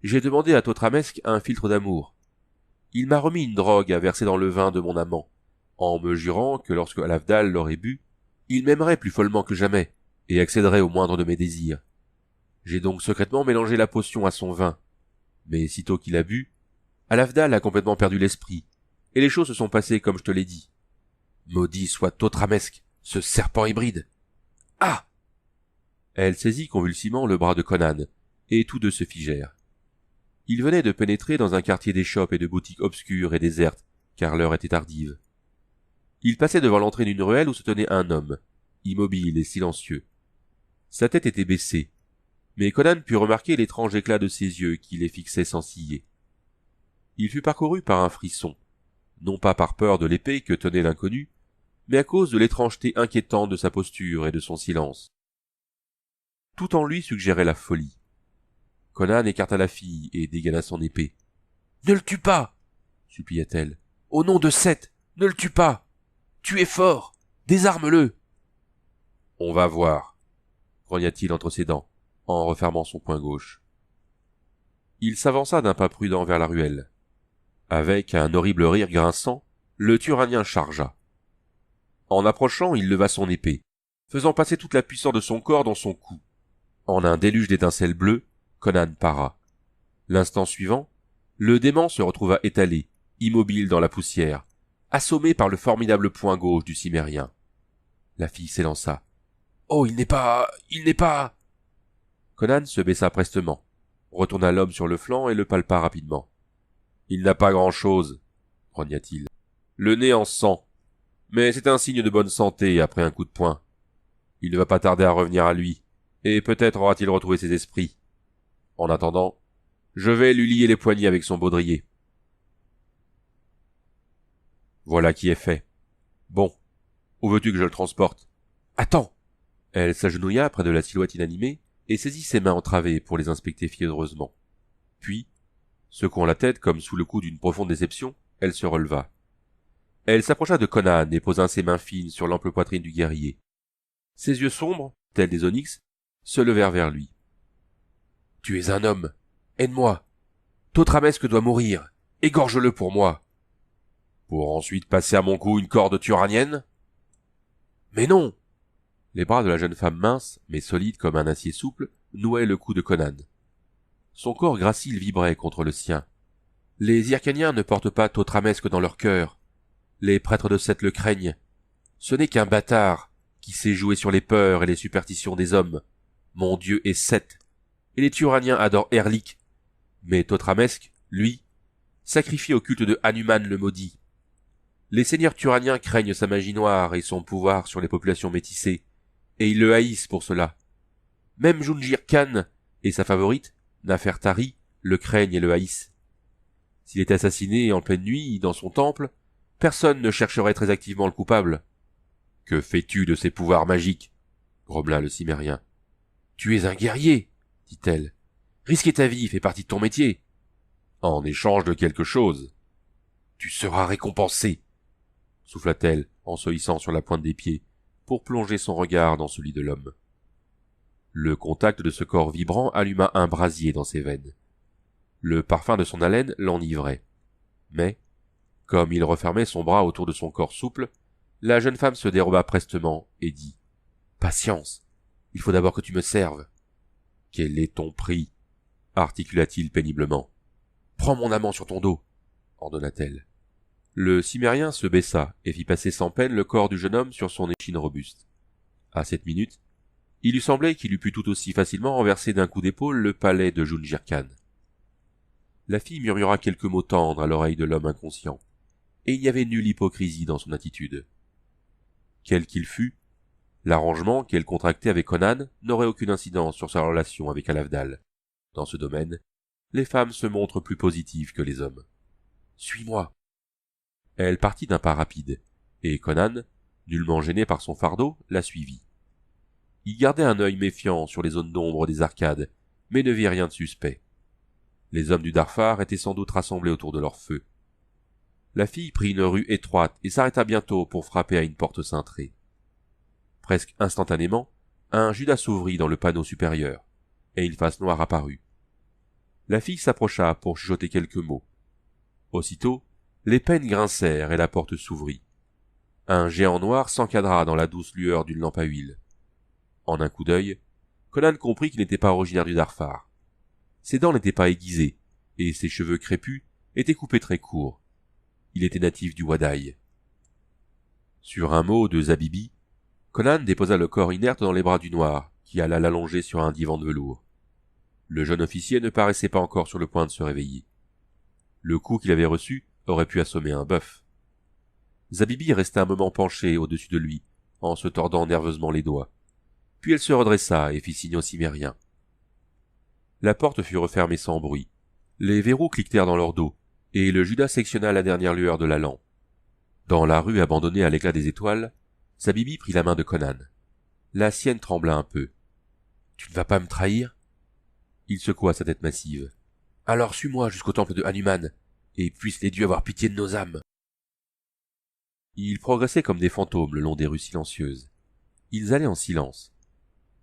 j'ai demandé à Totramesque un philtre d'amour. Il m'a remis une drogue à verser dans le vin de mon amant, en me jurant que lorsque Alavdal l'aurait bu, il m'aimerait plus follement que jamais, et accéderait au moindre de mes désirs. J'ai donc secrètement mélangé la potion à son vin, mais sitôt qu'il a bu, Alavdal a complètement perdu l'esprit, et les choses se sont passées comme je te l'ai dit. Maudit soit Totramesque, ce serpent hybride. Ah !» Elle saisit convulsivement le bras de Conan, et tous deux se figèrent. Ils venaient de pénétrer dans un quartier d'échoppes et de boutiques obscures et désertes, car l'heure était tardive. Ils passaient devant l'entrée d'une ruelle où se tenait un homme, immobile et silencieux. Sa tête était baissée, mais Conan put remarquer l'étrange éclat de ses yeux qui les fixaient sans ciller. Il fut parcouru par un frisson, non pas par peur de l'épée que tenait l'inconnu, mais à cause de l'étrangeté inquiétante de sa posture et de son silence. Tout en lui suggérait la folie. Conan écarta la fille et dégaina son épée. « Ne le tue pas !» supplia-t-elle. « Au nom de Seth, ne le tue pas! Tu es fort! Désarme-le !»« On va voir !» grogna-t-il entre ses dents, en refermant son poing gauche. Il s'avança d'un pas prudent vers la ruelle. Avec un horrible rire grinçant, le Turanien chargea. En approchant, il leva son épée, faisant passer toute la puissance de son corps dans son cou. En un déluge d'étincelles bleues, Conan para. L'instant suivant, le démon se retrouva étalé, immobile dans la poussière, assommé par le formidable poing gauche du Cimmérien. La fille s'élança. « Oh, il n'est pas... Conan se baissa prestement, retourna l'homme sur le flanc et le palpa rapidement. « Il n'a pas grand-chose, » grogna-t-il. « Le nez en sang. Mais c'est un signe de bonne santé après un coup de poing. Il ne va pas tarder à revenir à lui, et peut-être aura-t-il retrouvé ses esprits. En attendant, je vais lui lier les poignets avec son baudrier. » Voilà qui est fait. Bon, où veux-tu que je le transporte? Attends! Elle s'agenouilla près de la silhouette inanimée et saisit ses mains entravées pour les inspecter fiévreusement. Puis, secouant la tête comme sous le coup d'une profonde déception, elle se releva. Elle s'approcha de Conan et posa ses mains fines sur l'ample poitrine du guerrier. Ses yeux sombres, tels des onyx, se levèrent vers lui. « Tu es un homme. Aide-moi. Thotramesque doit mourir. Égorge-le pour moi. » « Pour ensuite passer à mon cou une corde turanienne? »« Mais non !» Les bras de la jeune femme mince, mais solide comme un acier souple, nouaient le cou de Conan. Son corps gracile vibrait contre le sien. Les Hyrcaniens ne portent pas Thotramesque dans leur cœur. Les prêtres de Seth le craignent. Ce n'est qu'un bâtard qui sait jouer sur les peurs et les superstitions des hommes. Mon dieu est Seth, et les Turaniens adorent Erlik. Mais Thotramesque, lui, sacrifie au culte de Hanuman le maudit. Les seigneurs turaniens craignent sa magie noire et son pouvoir sur les populations métissées, et ils le haïssent pour cela. Même Jungir Khan et sa favorite, Nafertari, le craignent et le haïssent. S'il était assassiné en pleine nuit dans son temple, personne ne chercherait très activement le coupable. « Que fais-tu de ces pouvoirs magiques ?» grommela le Cimérien. « Tu es un guerrier, dit-elle. Risquer ta vie fait partie de ton métier. En échange de quelque chose. Tu seras récompensé, souffla-t-elle en se hissant sur la pointe des pieds pour plonger son regard dans celui de l'homme. Le contact de ce corps vibrant alluma un brasier dans ses veines. Le parfum de son haleine l'enivrait. Mais, comme il refermait son bras autour de son corps souple, la jeune femme se déroba prestement et dit « Patience, il faut d'abord que tu me serves. »« Quel est ton prix ?» articula-t-il péniblement. « Prends mon amant sur ton dos, » ordonna-t-elle. Le Cimérien se baissa et fit passer sans peine le corps du jeune homme sur son échine robuste. À cette minute, il lui semblait qu'il eût pu tout aussi facilement renverser d'un coup d'épaule le palais de Jungir Khan. La fille murmura quelques mots tendres à l'oreille de l'homme inconscient, et il n'y avait nulle hypocrisie dans son attitude. Quel qu'il fût, l'arrangement qu'elle contractait avec Conan n'aurait aucune incidence sur sa relation avec Alavdal. Dans ce domaine, les femmes se montrent plus positives que les hommes. « Suis-moi !» Elle partit d'un pas rapide, et Conan, nullement gêné par son fardeau, la suivit. Il gardait un œil méfiant sur les zones d'ombre des arcades, mais ne vit rien de suspect. Les hommes du Darfar étaient sans doute rassemblés autour de leur feu. La fille prit une rue étroite et s'arrêta bientôt pour frapper à une porte cintrée. Presque instantanément, un Judas s'ouvrit dans le panneau supérieur, et une face noire apparut. La fille s'approcha pour chuchoter quelques mots. Aussitôt, les peines grincèrent et la porte s'ouvrit. Un géant noir s'encadra dans la douce lueur d'une lampe à huile. En un coup d'œil, Conan comprit qu'il n'était pas originaire du Darfar. Ses dents n'étaient pas aiguisées, et ses cheveux crépus étaient coupés très courts. Il était natif du Wadaï. Sur un mot de Zabibi, Conan déposa le corps inerte dans les bras du noir, qui alla l'allonger sur un divan de velours. Le jeune officier ne paraissait pas encore sur le point de se réveiller. Le coup qu'il avait reçu aurait pu assommer un bœuf. Zabibi resta un moment penchée au-dessus de lui, en se tordant nerveusement les doigts. Puis elle se redressa et fit signe au Cimérien. La porte fut refermée sans bruit. Les verrous cliquetèrent dans leur dos, et le Judas sectionna la dernière lueur de la lampe. Dans la rue abandonnée à l'éclat des étoiles, Zabibi prit la main de Conan. La sienne trembla un peu. « Tu ne vas pas me trahir ?» Il secoua sa tête massive. « Alors suis-moi jusqu'au temple de Hanuman, et puissent les dieux avoir pitié de nos âmes. » Ils progressaient comme des fantômes le long des rues silencieuses. Ils allaient en silence.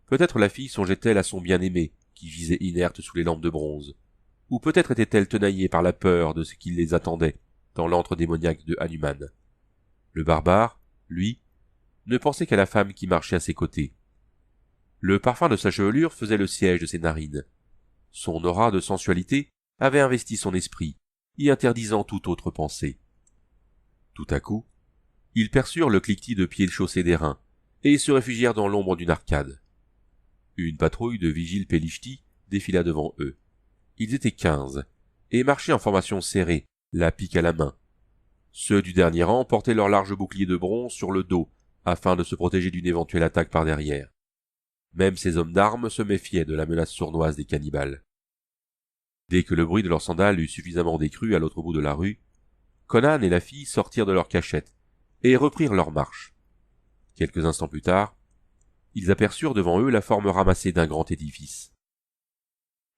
Peut-être la fille songeait-elle à son bien-aimé, qui gisait inerte sous les lampes de bronze, ou peut-être était-elle tenaillée par la peur de ce qui les attendait dans l'antre démoniaque de Hanuman. Le barbare, lui, ne pensait qu'à la femme qui marchait à ses côtés. Le parfum de sa chevelure faisait le siège de ses narines. Son aura de sensualité avait investi son esprit, y interdisant toute autre pensée. Tout à coup, ils perçurent le cliquetis de pieds chaussés d'airain, et se réfugièrent dans l'ombre d'une arcade. Une patrouille de vigiles Pélishti défila devant eux. Ils étaient 15, et marchaient en formation serrée, la pique à la main. Ceux du dernier rang portaient leurs larges boucliers de bronze sur le dos, afin de se protéger d'une éventuelle attaque par derrière. Même ces hommes d'armes se méfiaient de la menace sournoise des cannibales. Dès que le bruit de leurs sandales eut suffisamment décru à l'autre bout de la rue, Conan et la fille sortirent de leur cachette et reprirent leur marche. Quelques instants plus tard, ils aperçurent devant eux la forme ramassée d'un grand édifice.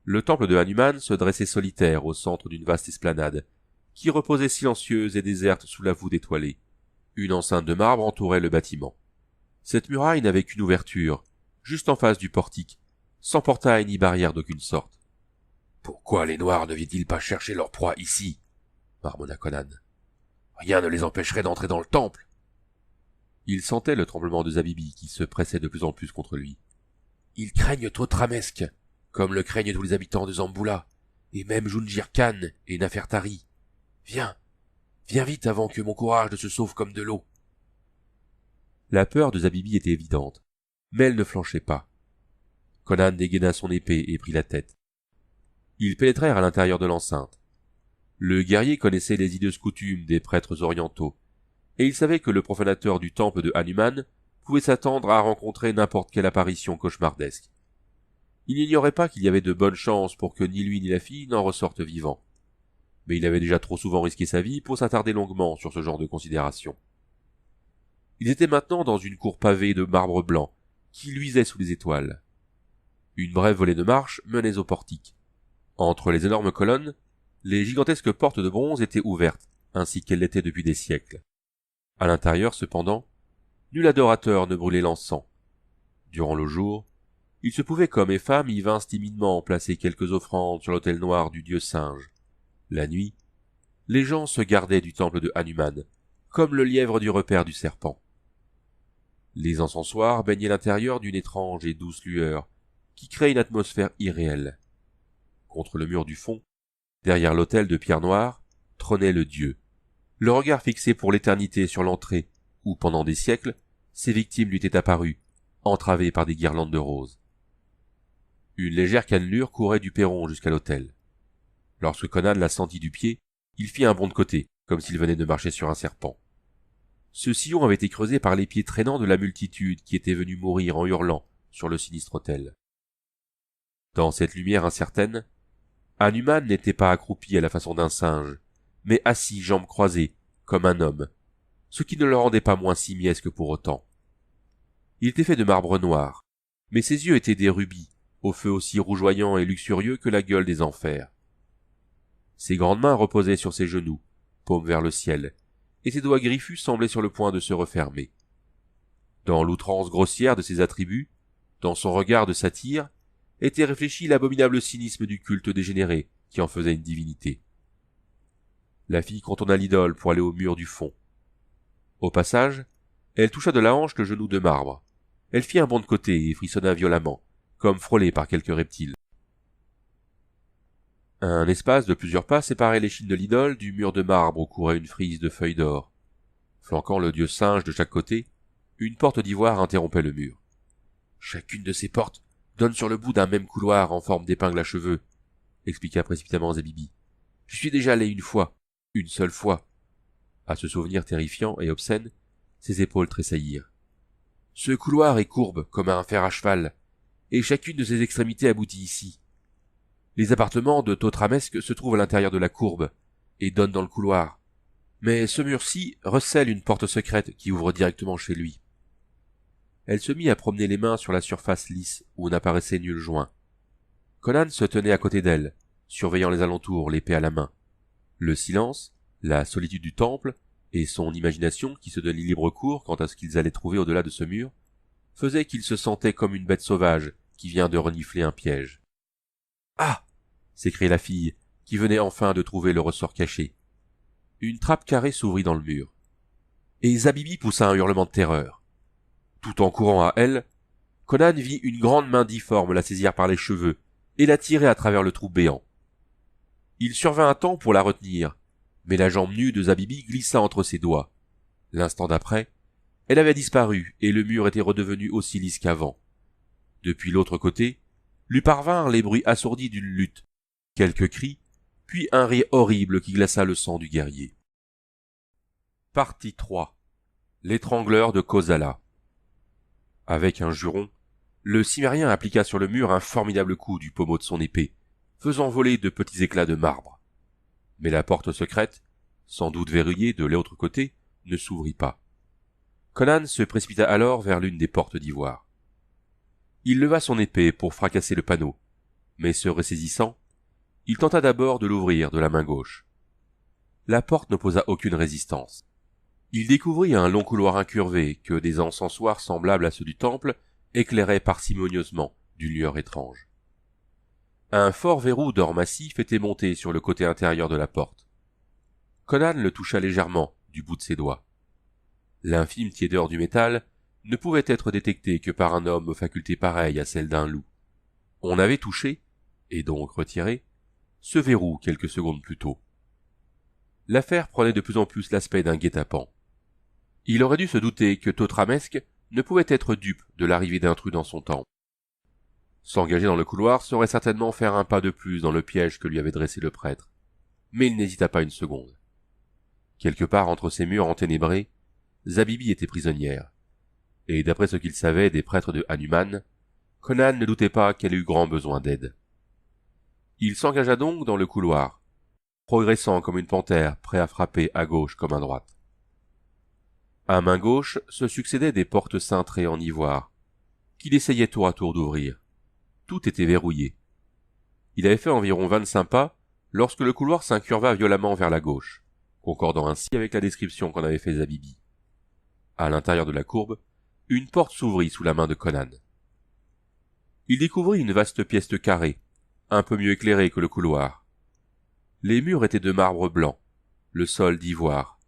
Le temple de Hanuman se dressait solitaire au centre d'une vaste esplanade, qui reposait silencieuse et déserte sous la voûte étoilée. Une enceinte de marbre entourait le bâtiment. Cette muraille n'avait qu'une ouverture, juste en face du portique, sans portail ni barrière d'aucune sorte. « Pourquoi les Noirs ne viennent-ils pas chercher leur proie ici » marmonna Conan. « Rien ne les empêcherait d'entrer dans le temple. » Il sentait le tremblement de Zabibi qui se pressait de plus en plus contre lui. « Ils craignent Thotramesque, comme le craignent tous les habitants de Zamboula, et même Jungir Khan et Nafertari. Viens, viens vite avant que mon courage ne se sauve comme de l'eau. » La peur de Zabibi était évidente, mais elle ne flanchait pas. Conan dégaina son épée et prit la tête. Ils pénétrèrent à l'intérieur de l'enceinte. Le guerrier connaissait les hideuses coutumes des prêtres orientaux, et il savait que le profanateur du temple de Hanuman pouvait s'attendre à rencontrer n'importe quelle apparition cauchemardesque. Il n'ignorait pas qu'il y avait de bonnes chances pour que ni lui ni la fille n'en ressortent vivants. Mais il avait déjà trop souvent risqué sa vie pour s'attarder longuement sur ce genre de considérations. Ils étaient maintenant dans une cour pavée de marbre blanc, qui luisait sous les étoiles. Une brève volée de marche menait au portique. Entre les énormes colonnes, les gigantesques portes de bronze étaient ouvertes, ainsi qu'elles l'étaient depuis des siècles. À l'intérieur, cependant, nul adorateur ne brûlait l'encens. Durant le jour, il se pouvait qu'hommes et femmes y vinssent timidement placer quelques offrandes sur l'autel noir du dieu singe. La nuit, les gens se gardaient du temple de Hanuman, comme le lièvre du repaire du serpent. Les encensoirs baignaient l'intérieur d'une étrange et douce lueur, qui créait une atmosphère irréelle. Contre le mur du fond, derrière l'autel de pierre noire, trônait le dieu, le regard fixé pour l'éternité sur l'entrée, où pendant des siècles, ses victimes lui étaient apparues, entravées par des guirlandes de roses. Une légère cannelure courait du perron jusqu'à l'autel. Lorsque Conan la sentit du pied, il fit un bond de côté, comme s'il venait de marcher sur un serpent. Ce sillon avait été creusé par les pieds traînants de la multitude qui était venue mourir en hurlant sur le sinistre autel. Dans cette lumière incertaine, Hanuman n'était pas accroupi à la façon d'un singe, mais assis jambes croisées, comme un homme, ce qui ne le rendait pas moins simiesque pour autant. Il était fait de marbre noir, mais ses yeux étaient des rubis, au feu aussi rougeoyant et luxurieux que la gueule des enfers. Ses grandes mains reposaient sur ses genoux, paumes vers le ciel, et ses doigts griffus semblaient sur le point de se refermer. Dans l'outrance grossière de ses attributs, dans son regard de satyre, était réfléchi l'abominable cynisme du culte dégénéré qui en faisait une divinité. La fille contourna l'idole pour aller au mur du fond. Au passage, elle toucha de la hanche le genou de marbre. Elle fit un bond de côté et frissonna violemment, comme frôlée par quelque reptile. Un espace de plusieurs pas séparait l'échine de l'idole du mur de marbre où courait une frise de feuilles d'or. Flanquant le dieu singe de chaque côté, une porte d'ivoire interrompait le mur. Chacune de ces portes donne sur le bout d'un même couloir en forme d'épingle à cheveux, expliqua précipitamment Zabibi. Je suis déjà allé une seule fois. À ce souvenir terrifiant et obscène, ses épaules tressaillirent. Ce couloir est courbe comme un fer à cheval, et chacune de ses extrémités aboutit ici. Les appartements de Thotramesque se trouvent à l'intérieur de la courbe, et donnent dans le couloir. Mais ce mur-ci recèle une porte secrète qui ouvre directement chez lui. Elle se mit à promener les mains sur la surface lisse où n'apparaissait nul joint. Conan se tenait à côté d'elle, surveillant les alentours, l'épée à la main. Le silence, la solitude du temple, et son imagination qui se donnait libre cours quant à ce qu'ils allaient trouver au-delà de ce mur, faisaient qu'il se sentait comme une bête sauvage qui vient de renifler un piège. « Ah !» s'écria la fille, qui venait enfin de trouver le ressort caché. Une trappe carrée s'ouvrit dans le mur. Et Zabibi poussa un hurlement de terreur. Tout en courant à elle, Conan vit une grande main difforme la saisir par les cheveux et la tirer à travers le trou béant. Il survint un temps pour la retenir, mais la jambe nue de Zabibi glissa entre ses doigts. L'instant d'après, elle avait disparu et le mur était redevenu aussi lisse qu'avant. Depuis l'autre côté, lui parvinrent les bruits assourdis d'une lutte, quelques cris, puis un rire horrible qui glaça le sang du guerrier. Partie 3. L'étrangleur de Kosala. Avec un juron, le cimérien appliqua sur le mur un formidable coup du pommeau de son épée, faisant voler de petits éclats de marbre. Mais la porte secrète, sans doute verrouillée de l'autre côté, ne s'ouvrit pas. Conan se précipita alors vers l'une des portes d'ivoire. Il leva son épée pour fracasser le panneau, mais se ressaisissant, il tenta d'abord de l'ouvrir de la main gauche. La porte n'opposa aucune résistance. Il découvrit un long couloir incurvé que des encensoirs semblables à ceux du temple éclairaient parcimonieusement d'une lueur étrange. Un fort verrou d'or massif était monté sur le côté intérieur de la porte. Conan le toucha légèrement du bout de ses doigts. L'infime tiédeur du métal ne pouvait être détectée que par un homme aux facultés pareilles à celles d'un loup. On avait touché, et donc retiré, ce verrou quelques secondes plus tôt. L'affaire prenait de plus en plus l'aspect d'un guet-apens. Il aurait dû se douter que Thotramesque ne pouvait être dupe de l'arrivée d'intrus dans son temple. S'engager dans le couloir serait certainement faire un pas de plus dans le piège que lui avait dressé le prêtre, mais il n'hésita pas une seconde. Quelque part entre ces murs enténébrés, Zabibi était prisonnière, et d'après ce qu'il savait des prêtres de Hanuman, Conan ne doutait pas qu'elle eût grand besoin d'aide. Il s'engagea donc dans le couloir, progressant comme une panthère, prêt à frapper à gauche comme à droite. À main gauche se succédaient des portes cintrées en ivoire, qu'il essayait tour à tour d'ouvrir. Tout était verrouillé. Il avait fait environ 25 pas lorsque le couloir s'incurva violemment vers la gauche, concordant ainsi avec la description qu'en avait fait Zabibi. À l'intérieur de la courbe, une porte s'ouvrit sous la main de Conan. Il découvrit une vaste pièce carrée, un peu mieux éclairée que le couloir. Les murs étaient de marbre blanc, le sol d'ivoire,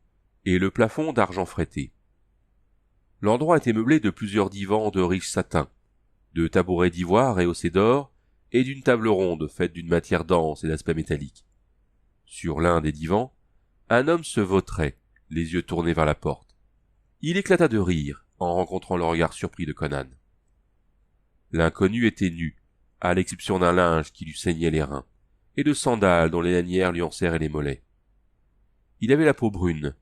et le plafond d'argent frété. L'endroit était meublé de plusieurs divans de riche satin, de tabourets d'ivoire rehaussés d'or, et d'une table ronde faite d'une matière dense et d'aspect métallique. Sur l'un des divans, un homme se vautrait, les yeux tournés vers la porte. Il éclata de rire en rencontrant le regard surpris de Conan. L'inconnu était nu, à l'exception d'un linge qui lui saignait les reins, et de sandales dont les lanières lui en serraient les mollets. Il avait la peau brune,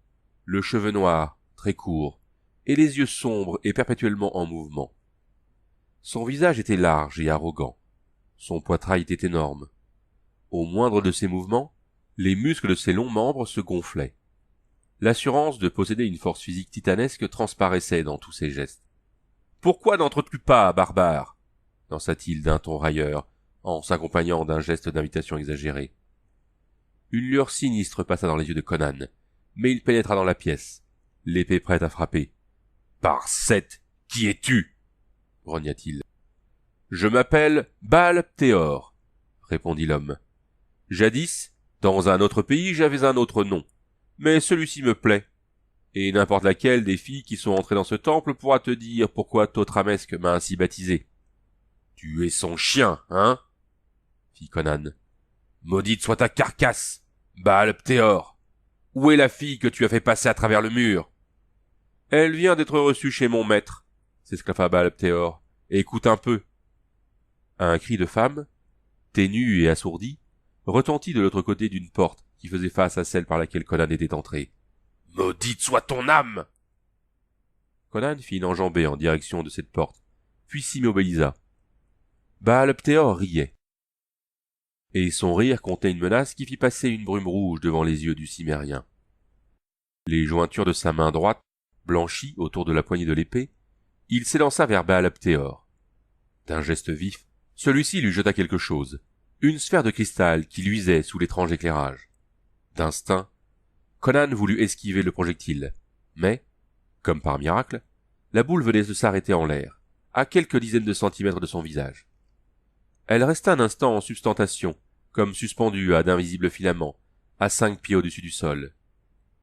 le cheveu noir, très court, et les yeux sombres et perpétuellement en mouvement. Son visage était large et arrogant, son poitrail était énorme. Au moindre de ses mouvements, les muscles de ses longs membres se gonflaient. L'assurance de posséder une force physique titanesque transparaissait dans tous ses gestes. « Pourquoi n'entres-tu pas, barbare » lança-t-il d'un ton railleur, en s'accompagnant d'un geste d'invitation exagéré. Une lueur sinistre passa dans les yeux de Conan, mais il pénétra dans la pièce, l'épée prête à frapper. « Par Seth, qui es-tu » grogna-t-il. « Je m'appelle Baal-Ptéor, » répondit l'homme. « Jadis, dans un autre pays, j'avais un autre nom, mais celui-ci me plaît, et n'importe laquelle des filles qui sont entrées dans ce temple pourra te dire pourquoi Thotramesque m'a ainsi baptisé. »« Tu es son chien, hein ?» fit Conan. « Maudite soit ta carcasse, Baal-Ptéor. Où est la fille que tu as fait passer à travers le mur ?»« Elle vient d'être reçue chez mon maître, » s'esclaffa Baal-Ptéor. « Écoute un peu. » Un cri de femme, ténu et assourdi, retentit de l'autre côté d'une porte qui faisait face à celle par laquelle Conan était entré. « Maudite soit ton âme !» Conan fit une enjambée en direction de cette porte, puis s'immobilisa. Baal-Ptéor riait. Et son rire contenait une menace qui fit passer une brume rouge devant les yeux du Cimmérien. Les jointures de sa main droite, blanchies autour de la poignée de l'épée, il s'élança vers Baal-Ptéor. D'un geste vif, celui-ci lui jeta quelque chose, une sphère de cristal qui luisait sous l'étrange éclairage. D'instinct, Conan voulut esquiver le projectile, mais, comme par miracle, la boule venait de s'arrêter en l'air, à quelques dizaines de centimètres de son visage. Elle resta un instant en substantation, comme suspendue à d'invisibles filaments, à 5 pieds au-dessus du sol.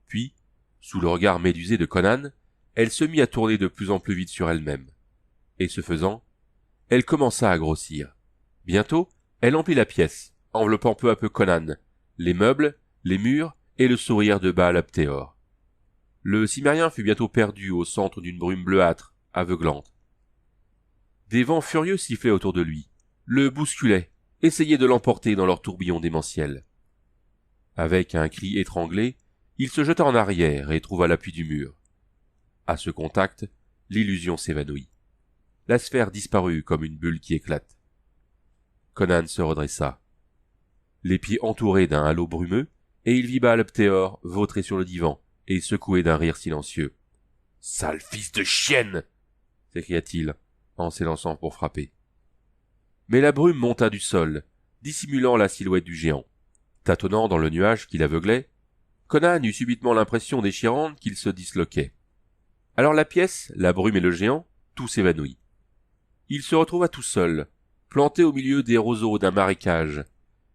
Puis, sous le regard médusé de Conan, elle se mit à tourner de plus en plus vite sur elle-même. Et ce faisant, elle commença à grossir. Bientôt, elle emplit la pièce, enveloppant peu à peu Conan, les meubles, les murs et le sourire de Baal-Ptéor. Le Cimmérien fut bientôt perdu au centre d'une brume bleuâtre, aveuglante. Des vents furieux sifflaient autour de lui, le bousculaient, essayaient de l'emporter dans leur tourbillon démentiel. Avec un cri étranglé, il se jeta en arrière et trouva l'appui du mur. À ce contact, l'illusion s'évanouit. La sphère disparut comme une bulle qui éclate. Conan se redressa. Les pieds entourés d'un halo brumeux, et il vit Baal-Pthéor vautrer sur le divan et secouer d'un rire silencieux. « Sale fils de chienne !» s'écria-t-il en s'élançant pour frapper. Mais la brume monta du sol, dissimulant la silhouette du géant. Tâtonnant dans le nuage qui l'aveuglait, Conan eut subitement l'impression déchirante qu'il se disloquait. Alors la pièce, la brume et le géant, tout s'évanouit. Il se retrouva tout seul, planté au milieu des roseaux d'un marécage,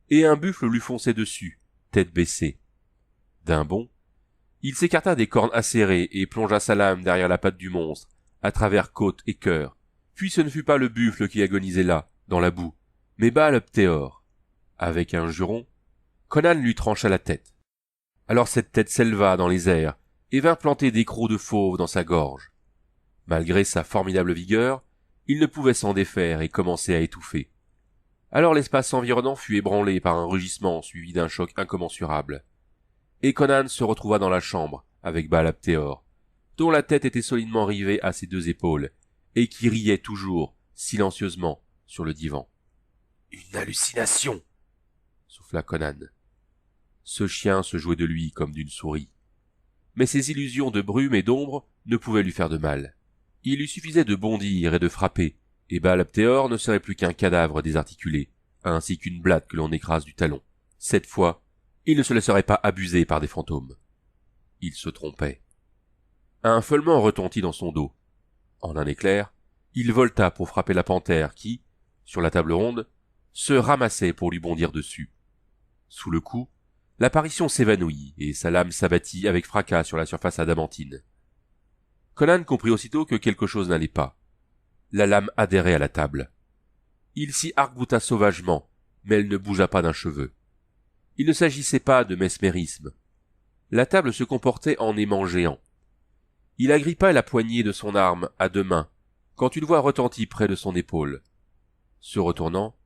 et un buffle lui fonçait dessus, tête baissée. D'un bond, il s'écarta des cornes acérées et plongea sa lame derrière la patte du monstre, à travers côte et cœur. Puis ce ne fut pas le buffle qui agonisait là, dans la boue, mais Baal-Pthéor. Avec un juron, Conan lui trancha la tête. Alors cette tête s'éleva dans les airs et vint planter des crocs de fauve dans sa gorge. Malgré sa formidable vigueur, il ne pouvait s'en défaire et commençait à étouffer. Alors l'espace environnant fut ébranlé par un rugissement suivi d'un choc incommensurable. Et Conan se retrouva dans la chambre avec Baal-Pthéor, dont la tête était solidement rivée à ses deux épaules, et qui riait toujours, silencieusement, sur le divan. « Une hallucination !» souffla Conan. Ce chien se jouait de lui comme d'une souris. Mais ces illusions de brume et d'ombre ne pouvaient lui faire de mal. Il lui suffisait de bondir et de frapper, et Baal-Pthéor ne serait plus qu'un cadavre désarticulé, ainsi qu'une blatte que l'on écrase du talon. Cette fois, il ne se laisserait pas abuser par des fantômes. Il se trompait. Un feulement retentit dans son dos. En un éclair, il volta pour frapper la panthère qui, sur la table ronde, se ramassait pour lui bondir dessus. Sous le coup, l'apparition s'évanouit et sa lame s'abattit avec fracas sur la surface adamantine. Conan comprit aussitôt que quelque chose n'allait pas. La lame adhérait à la table. Il s'y arc-bouta sauvagement, mais elle ne bougea pas d'un cheveu. Il ne s'agissait pas de mesmérisme. La table se comportait en aimant géant. Il agrippa la poignée de son arme à deux mains, quand une voix retentit près de son épaule. Se retournant,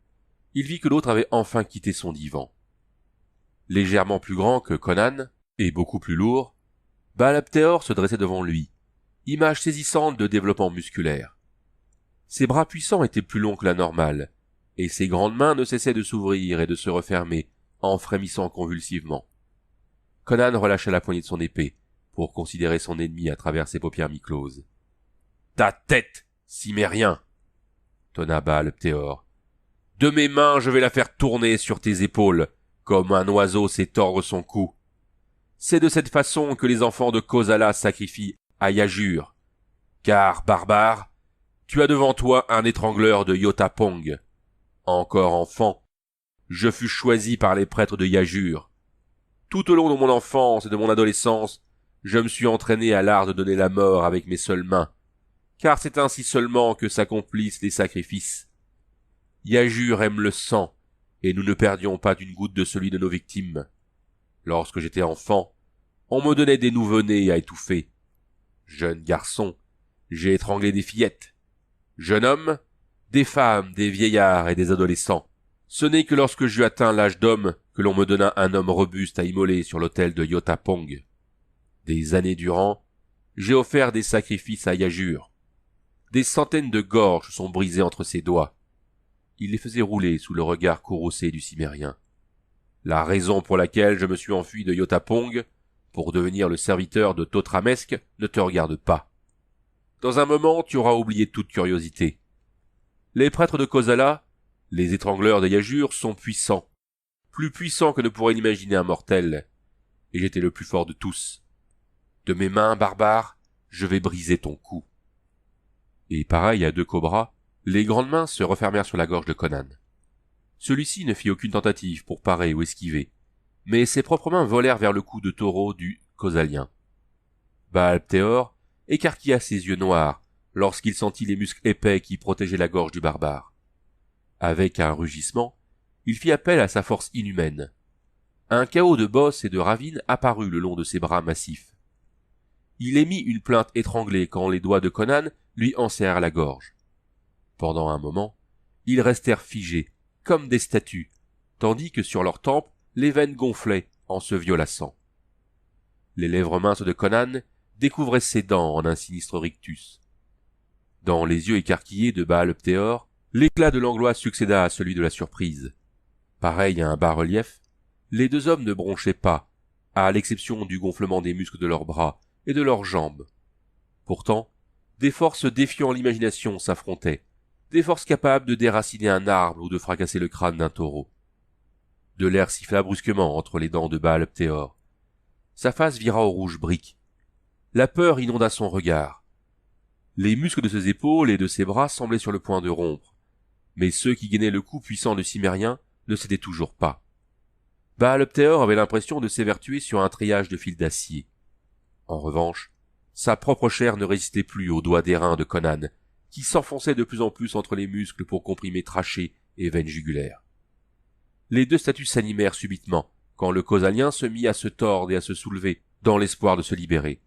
il vit que l'autre avait enfin quitté son divan. Légèrement plus grand que Conan, et beaucoup plus lourd, Baal-Pthéor se dressait devant lui, image saisissante de développement musculaire. Ses bras puissants étaient plus longs que la normale, et ses grandes mains ne cessaient de s'ouvrir et de se refermer, en frémissant convulsivement. Conan relâcha la poignée de son épée, pour considérer son ennemi à travers ses paupières mi-closes. « Ta tête, cimérien !» tonna Baal-Pthéor. « De mes mains, je vais la faire tourner sur tes épaules, comme un oiseau sait tordre son cou. C'est de cette façon que les enfants de Kosala sacrifient à Yajur. Car, barbare, tu as devant toi un étrangleur de Yotapong. Encore enfant, je fus choisi par les prêtres de Yajur. Tout au long de mon enfance et de mon adolescence, je me suis entraîné à l'art de donner la mort avec mes seules mains, car c'est ainsi seulement que s'accomplissent les sacrifices. Yajur aime le sang, et nous ne perdions pas d'une goutte de celui de nos victimes. Lorsque j'étais enfant, on me donnait des nouveau-nés à étouffer. Jeune garçon, j'ai étranglé des fillettes. Jeune homme, des femmes, des vieillards et des adolescents. Ce n'est que lorsque j'eus atteint l'âge d'homme que l'on me donna un homme robuste à immoler sur l'autel de Yotapong. Des années durant, j'ai offert des sacrifices à Yajur. Des centaines de gorges sont brisées entre ses doigts. Il les faisait rouler sous le regard courroucé du cimérien. La raison pour laquelle je me suis enfui de Yotapong, pour devenir le serviteur de Totramesk, ne te regarde pas. Dans un moment, tu auras oublié toute curiosité. Les prêtres de Kosala, les étrangleurs de Yajur, sont puissants, plus puissants que ne pourrait l'imaginer un mortel, et j'étais le plus fort de tous. De mes mains, barbare, je vais briser ton cou. Et pareil à deux cobras, les grandes mains se refermèrent sur la gorge de Conan. Celui-ci ne fit aucune tentative pour parer ou esquiver, mais ses propres mains volèrent vers le cou de taureau du Kosalien. Baal-Pthéor écarquilla ses yeux noirs lorsqu'il sentit les muscles épais qui protégeaient la gorge du barbare. Avec un rugissement, il fit appel à sa force inhumaine. Un chaos de bosses et de ravines apparut le long de ses bras massifs. Il émit une plainte étranglée quand les doigts de Conan lui enserrèrent la gorge. Pendant un moment, ils restèrent figés, comme des statues, tandis que sur leurs tempes, les veines gonflaient en se violaçant. Les lèvres minces de Conan découvraient ses dents en un sinistre rictus. Dans les yeux écarquillés de Baal-Pthéor, l'éclat de l'angoisse succéda à celui de la surprise. Pareil à un bas-relief, les deux hommes ne bronchaient pas à l'exception du gonflement des muscles de leurs bras et de leurs jambes. Pourtant, des forces défiant l'imagination s'affrontaient, des forces capables de déraciner un arbre ou de fracasser le crâne d'un taureau. De l'air siffla brusquement entre les dents de Baal-Ptéor. Sa face vira au rouge brique. La peur inonda son regard. Les muscles de ses épaules et de ses bras semblaient sur le point de rompre, mais ceux qui gainaient le coup puissant de Cimmérien ne cédaient toujours pas. Baal-Ptéor avait l'impression de s'évertuer sur un treillage de fil d'acier. En revanche, sa propre chair ne résistait plus aux doigts d'airain de Conan, qui s'enfonçaient de plus en plus entre les muscles pour comprimer trachées et veines jugulaires. Les deux statues s'animèrent subitement, quand le causalien se mit à se tordre et à se soulever, dans l'espoir de se libérer.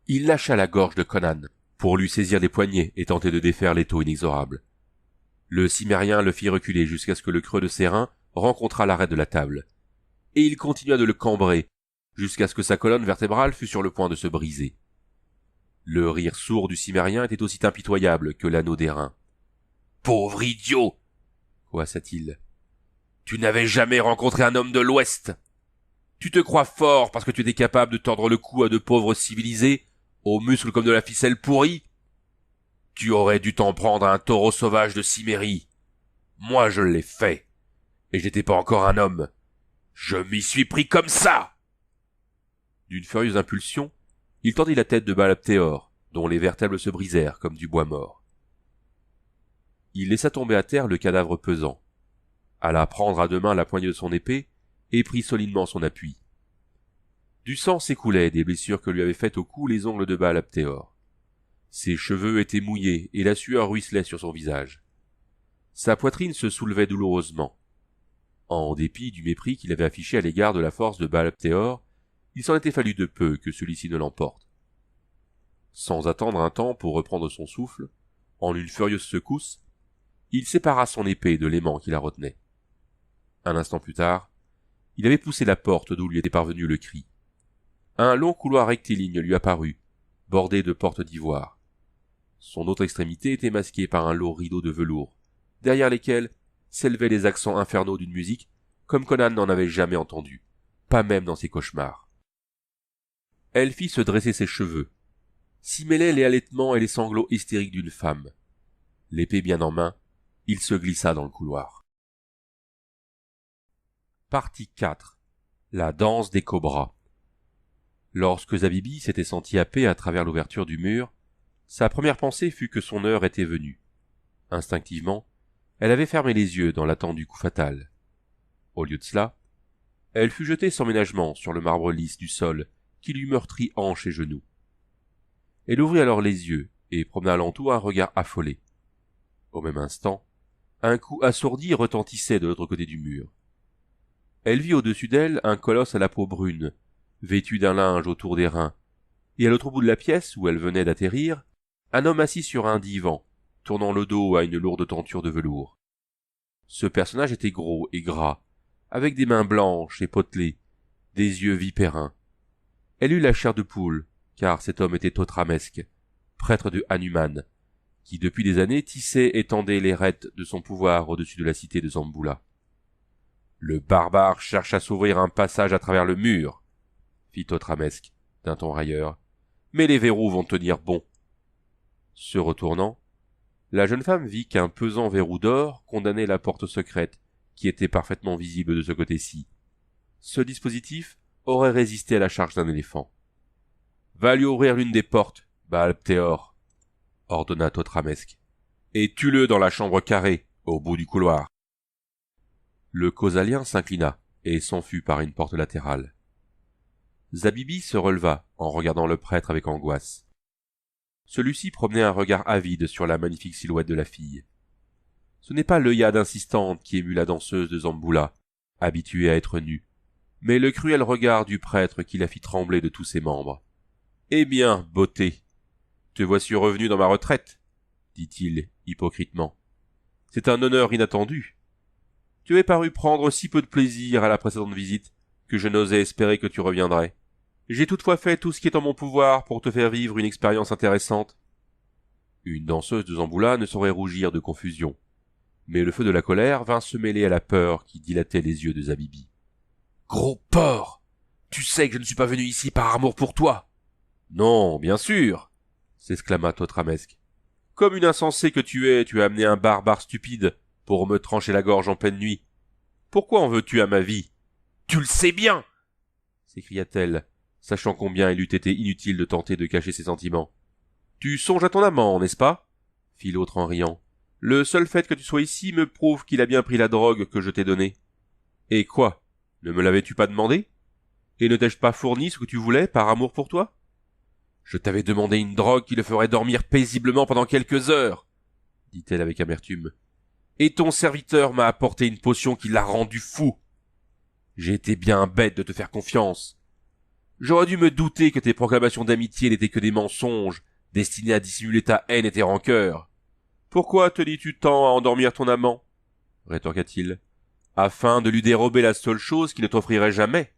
Il lâcha la gorge de Conan, pour lui saisir les poignets et tenter de défaire l'étau inexorable. Le Cimmérien le fit reculer jusqu'à ce que le creux de ses reins rencontrât l'arrêt de la table, et il continua de le cambrer, jusqu'à ce que sa colonne vertébrale fût sur le point de se briser. Le rire sourd du Cimmérien était aussi impitoyable que l'anneau d'airain. « Pauvre idiot !» coassa-t-il. « Tu n'avais jamais rencontré un homme de l'Ouest. Tu te crois fort parce que tu étais capable de tordre le cou à de pauvres civilisés, aux muscles comme de la ficelle pourrie. Tu aurais dû t'en prendre à un taureau sauvage de Cimmérie. Moi je l'ai fait, et je n'étais pas encore un homme. Je m'y suis pris comme ça !» D'une furieuse impulsion, il tendit la tête de Baal-Ptéor, dont les vertèbres se brisèrent comme du bois mort. Il laissa tomber à terre le cadavre pesant, alla prendre à deux mains la poignée de son épée et prit solidement son appui. Du sang s'écoulait des blessures que lui avaient faites au cou les ongles de Baal-Ptéor. Ses cheveux étaient mouillés et la sueur ruisselait sur son visage. Sa poitrine se soulevait douloureusement. En dépit du mépris qu'il avait affiché à l'égard de la force de Baal-Ptéor, il s'en était fallu de peu que celui-ci ne l'emporte. Sans attendre un temps pour reprendre son souffle, en une furieuse secousse, il sépara son épée de l'aimant qui la retenait. Un instant plus tard, il avait poussé la porte d'où lui était parvenu le cri. Un long couloir rectiligne lui apparut, bordé de portes d'ivoire. Son autre extrémité était masquée par un lourd rideau de velours, derrière lesquels s'élevaient les accents infernaux d'une musique comme Conan n'en avait jamais entendu, pas même dans ses cauchemars. Elle fit se dresser ses cheveux. S'y mêlaient les halètements et les sanglots hystériques d'une femme. L'épée bien en main, il se glissa dans le couloir. Partie 4. La danse des cobras. Lorsque Zabibi s'était senti happé à travers l'ouverture du mur, sa première pensée fut que son heure était venue. Instinctivement, elle avait fermé les yeux dans l'attente du coup fatal. Au lieu de cela, elle fut jetée sans ménagement sur le marbre lisse du sol qui lui meurtrit hanches et genoux. Elle ouvrit alors les yeux et promena alentour un regard affolé. Au même instant, un coup assourdi retentissait de l'autre côté du mur. Elle vit au-dessus d'elle un colosse à la peau brune, vêtu d'un linge autour des reins, et à l'autre bout de la pièce où elle venait d'atterrir, un homme assis sur un divan, tournant le dos à une lourde tenture de velours. Ce personnage était gros et gras, avec des mains blanches et potelées, des yeux vipérins. Elle eut la chair de poule, car cet homme était Thotramesque, prêtre de Hanuman, qui depuis des années tissait et tendait les rêtes de son pouvoir au-dessus de la cité de Zamboula. Le barbare cherche à s'ouvrir un passage à travers le mur, fit Thotramesque, d'un ton railleur, mais les verrous vont tenir bon. Se retournant, la jeune femme vit qu'un pesant verrou d'or condamnait la porte secrète, qui était parfaitement visible de ce côté-ci. Ce dispositif aurait résisté à la charge d'un éléphant. « Va lui ouvrir l'une des portes, Baal-Ptéor, » ordonna Thotramesque, « et tue-le dans la chambre carrée, au bout du couloir. » Le causalien s'inclina et s'enfuit par une porte latérale. Zabibi se releva en regardant le prêtre avec angoisse. Celui-ci promenait un regard avide sur la magnifique silhouette de la fille. Ce n'est pas l'œillade insistante qui émut la danseuse de Zamboula, habituée à être nue, mais le cruel regard du prêtre qui la fit trembler de tous ses membres. « Eh bien, beauté, te voici revenue dans ma retraite, » dit-il hypocritement. « C'est un honneur inattendu. Tu avais paru prendre si peu de plaisir à la précédente visite que je n'osais espérer que tu reviendrais. J'ai toutefois fait tout ce qui est en mon pouvoir pour te faire vivre une expérience intéressante. » Une danseuse de Zamboula ne saurait rougir de confusion, mais le feu de la colère vint se mêler à la peur qui dilatait les yeux de Zabibi. « Gros porc! Tu sais que je ne suis pas venu ici par amour pour toi. Non, bien sûr, s'exclama Thotramesque. Comme une insensée que tu es, tu as amené un barbare stupide pour me trancher la gorge en pleine nuit. Pourquoi en veux-tu à ma vie? Tu le sais bien, s'écria-t-elle, sachant combien il eût été inutile de tenter de cacher ses sentiments. Tu songes à ton amant, n'est-ce pas? Fit l'autre en riant. Le seul fait que tu sois ici me prouve qu'il a bien pris la drogue que je t'ai donnée. Et quoi? Ne me l'avais-tu pas demandé? Et ne t'ai-je pas fourni ce que tu voulais par amour pour toi? Je t'avais demandé une drogue qui le ferait dormir paisiblement pendant quelques heures, dit-elle avec amertume. Et ton serviteur m'a apporté une potion qui l'a rendu fou. J'ai été bien bête de te faire confiance. J'aurais dû me douter que tes proclamations d'amitié n'étaient que des mensonges, destinés à dissimuler ta haine et tes rancœurs. Pourquoi te dis-tu tant à endormir ton amant? Rétorqua-t-il. Afin de lui dérober la seule chose qui ne t'offrirait jamais.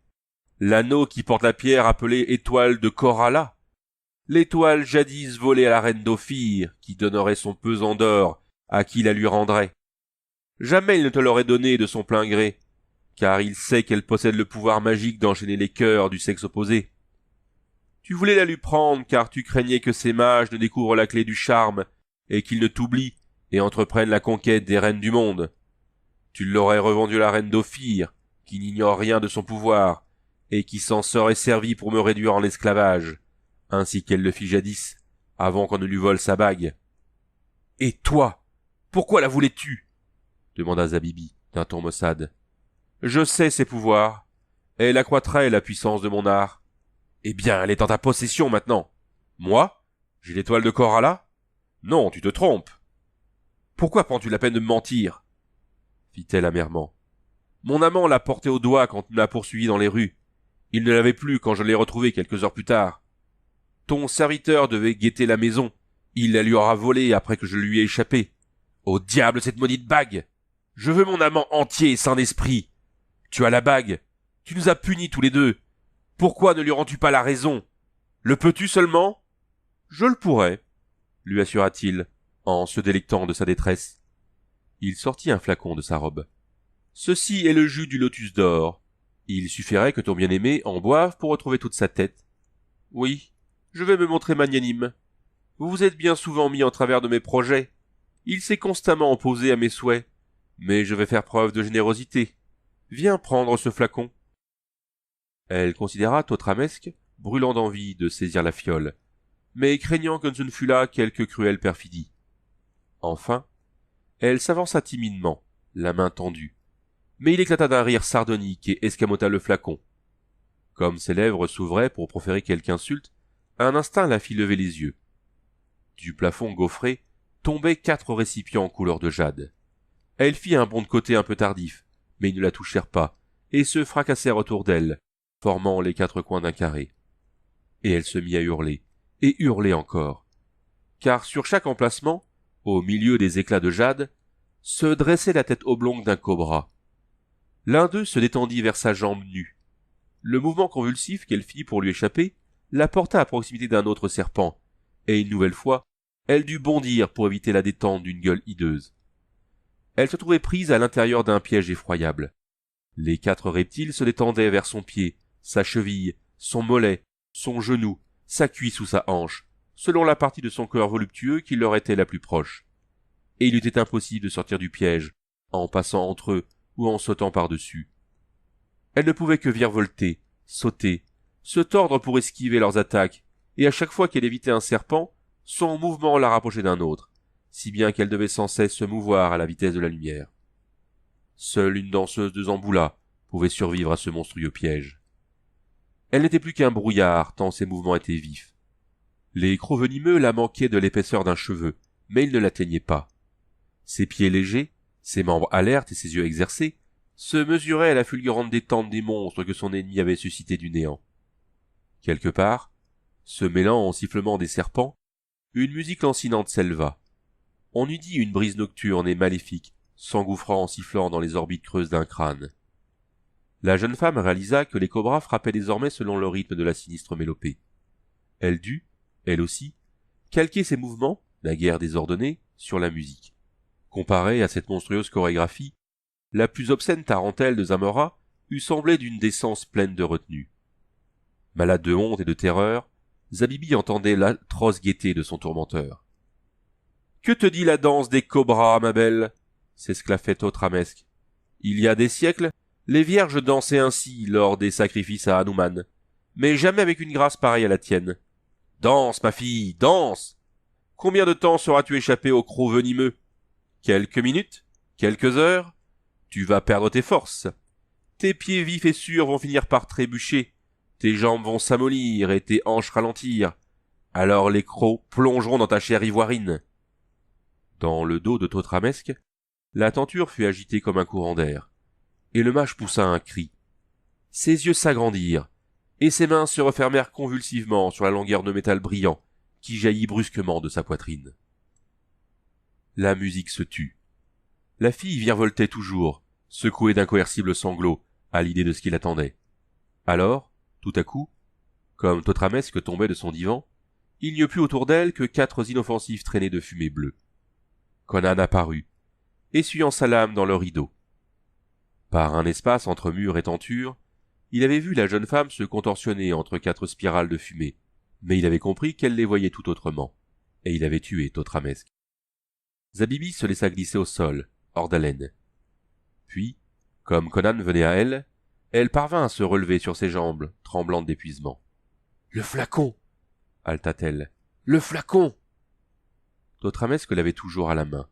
L'anneau qui porte la pierre appelée étoile de Coralla. L'étoile jadis volée à la reine d'Ophir, qui donnerait son pesant d'or à qui la lui rendrait. Jamais il ne te l'aurait donnée de son plein gré, car il sait qu'elle possède le pouvoir magique d'enchaîner les cœurs du sexe opposé. Tu voulais la lui prendre car tu craignais que ces mages ne découvrent la clé du charme et qu'ils ne t'oublient et entreprennent la conquête des reines du monde. Tu l'aurais revendue à la reine d'Ophir, qui n'ignore rien de son pouvoir, et qui s'en serait servie pour me réduire en esclavage, ainsi qu'elle le fit jadis, avant qu'on ne lui vole sa bague. Et toi, pourquoi la voulais-tu? Demanda Zabibi, d'un ton maussade. Je sais ses pouvoirs. Elle accroîtrait la puissance de mon art. Eh bien, elle est en ta possession maintenant. Moi? J'ai l'étoile de Coralla? Non, tu te trompes. Pourquoi prends-tu la peine de me mentir? Fit-elle amèrement. Mon amant l'a portée au doigt quand il m'a poursuivi dans les rues. Il ne l'avait plus quand je l'ai retrouvée quelques heures plus tard. Ton serviteur devait guetter la maison. Il la lui aura volée après que je lui ai échappé. Au diable cette maudite bague! Je veux mon amant entier et sain d'esprit. Tu as la bague. Tu nous as punis tous les deux. Pourquoi ne lui rends-tu pas la raison? Le peux-tu seulement? Je le pourrais, lui assura-t-il, en se délectant de sa détresse. Il sortit un flacon de sa robe. Ceci est le jus du lotus d'or. Il suffirait que ton bien-aimé en boive pour retrouver toute sa tête. Oui, je vais me montrer magnanime. Vous vous êtes bien souvent mis en travers de mes projets. Il s'est constamment opposé à mes souhaits. Mais je vais faire preuve de générosité. Viens prendre ce flacon. Elle considéra Thotramesque, brûlant d'envie de saisir la fiole, mais craignant que ce ne fût là quelque cruelle perfidie. Enfin, elle s'avança timidement, la main tendue, mais il éclata d'un rire sardonique et escamota le flacon. Comme ses lèvres s'ouvraient pour proférer quelque insulte, un instinct la fit lever les yeux. Du plafond gaufré tombaient 4 récipients en couleur de jade. Elle fit un bond de côté un peu tardif, mais ils ne la touchèrent pas, et se fracassèrent autour d'elle, formant les 4 coins d'un carré. Et elle se mit à hurler, et hurler encore. Car sur chaque emplacement, au milieu des éclats de jade, se dressait la tête oblongue d'un cobra. L'un d'eux se détendit vers sa jambe nue. Le mouvement convulsif qu'elle fit pour lui échapper la porta à proximité d'un autre serpent, et une nouvelle fois, elle dut bondir pour éviter la détente d'une gueule hideuse. Elle se trouvait prise à l'intérieur d'un piège effroyable. Les 4 reptiles se détendaient vers son pied, sa cheville, son mollet, son genou, sa cuisse ou sa hanche, selon la partie de son corps voluptueux qui leur était la plus proche. Et il était impossible de sortir du piège, en passant entre eux ou en sautant par-dessus. Elle ne pouvait que virevolter, sauter, se tordre pour esquiver leurs attaques, et à chaque fois qu'elle évitait un serpent, son mouvement la rapprochait d'un autre, si bien qu'elle devait sans cesse se mouvoir à la vitesse de la lumière. Seule une danseuse de Zamboula pouvait survivre à ce monstrueux piège. Elle n'était plus qu'un brouillard tant ses mouvements étaient vifs. Les crocs venimeux la manquaient de l'épaisseur d'un cheveu, mais ils ne l'atteignaient pas. Ses pieds légers, ses membres alertes et ses yeux exercés se mesuraient à la fulgurante détente des monstres que son ennemi avait suscités du néant. Quelque part, se mêlant au sifflement des serpents, une musique lancinante s'éleva. On eût dit une brise nocturne et maléfique s'engouffrant en sifflant dans les orbites creuses d'un crâne. La jeune femme réalisa que les cobras frappaient désormais selon le rythme de la sinistre mélopée. Elle dut, elle aussi, calquer ses mouvements, naguère désordonnés, sur la musique. Comparée à cette monstrueuse chorégraphie, la plus obscène tarentelle de Zamora eût semblé d'une décence pleine de retenue. Malade de honte et de terreur, Zabibi entendait l'atroce gaieté de son tourmenteur. « Que te dit la danse des cobras, ma belle » s'esclaffait Thotramesque. « Il y a des siècles, les vierges dansaient ainsi lors des sacrifices à Hanuman, mais jamais avec une grâce pareille à la tienne. Danse, ma fille, danse. Combien de temps seras-tu échappé au croc venimeux? Quelques minutes? Quelques heures? Tu vas perdre tes forces. Tes pieds vifs et sûrs vont finir par trébucher, tes jambes vont s'amollir et tes hanches ralentir. Alors les crocs plongeront dans ta chair ivoirine. » Dans le dos de Thotramesque, la tenture fut agitée comme un courant d'air, et le mage poussa un cri. Ses yeux s'agrandirent, et ses mains se refermèrent convulsivement sur la longueur de métal brillant qui jaillit brusquement de sa poitrine. La musique se tut. La fille virevoltait toujours, secouée d'incoercibles sanglots à l'idée de ce qui l'attendait. Alors, tout à coup, comme Thotramesque tombait de son divan, il n'y eut plus autour d'elle que 4 inoffensives traînées de fumée bleue. Conan apparut, essuyant sa lame dans le rideau. Par un espace entre mur et tenture, il avait vu la jeune femme se contorsionner entre 4 spirales de fumée, mais il avait compris qu'elle les voyait tout autrement, et il avait tué Thotramesque. Zabibi se laissa glisser au sol, hors d'haleine. Puis, comme Conan venait à elle, elle parvint à se relever sur ses jambes, tremblante d'épuisement. « Le flacon » haleta-t-elle. « Le flacon » Thotramesque l'avait toujours à la main.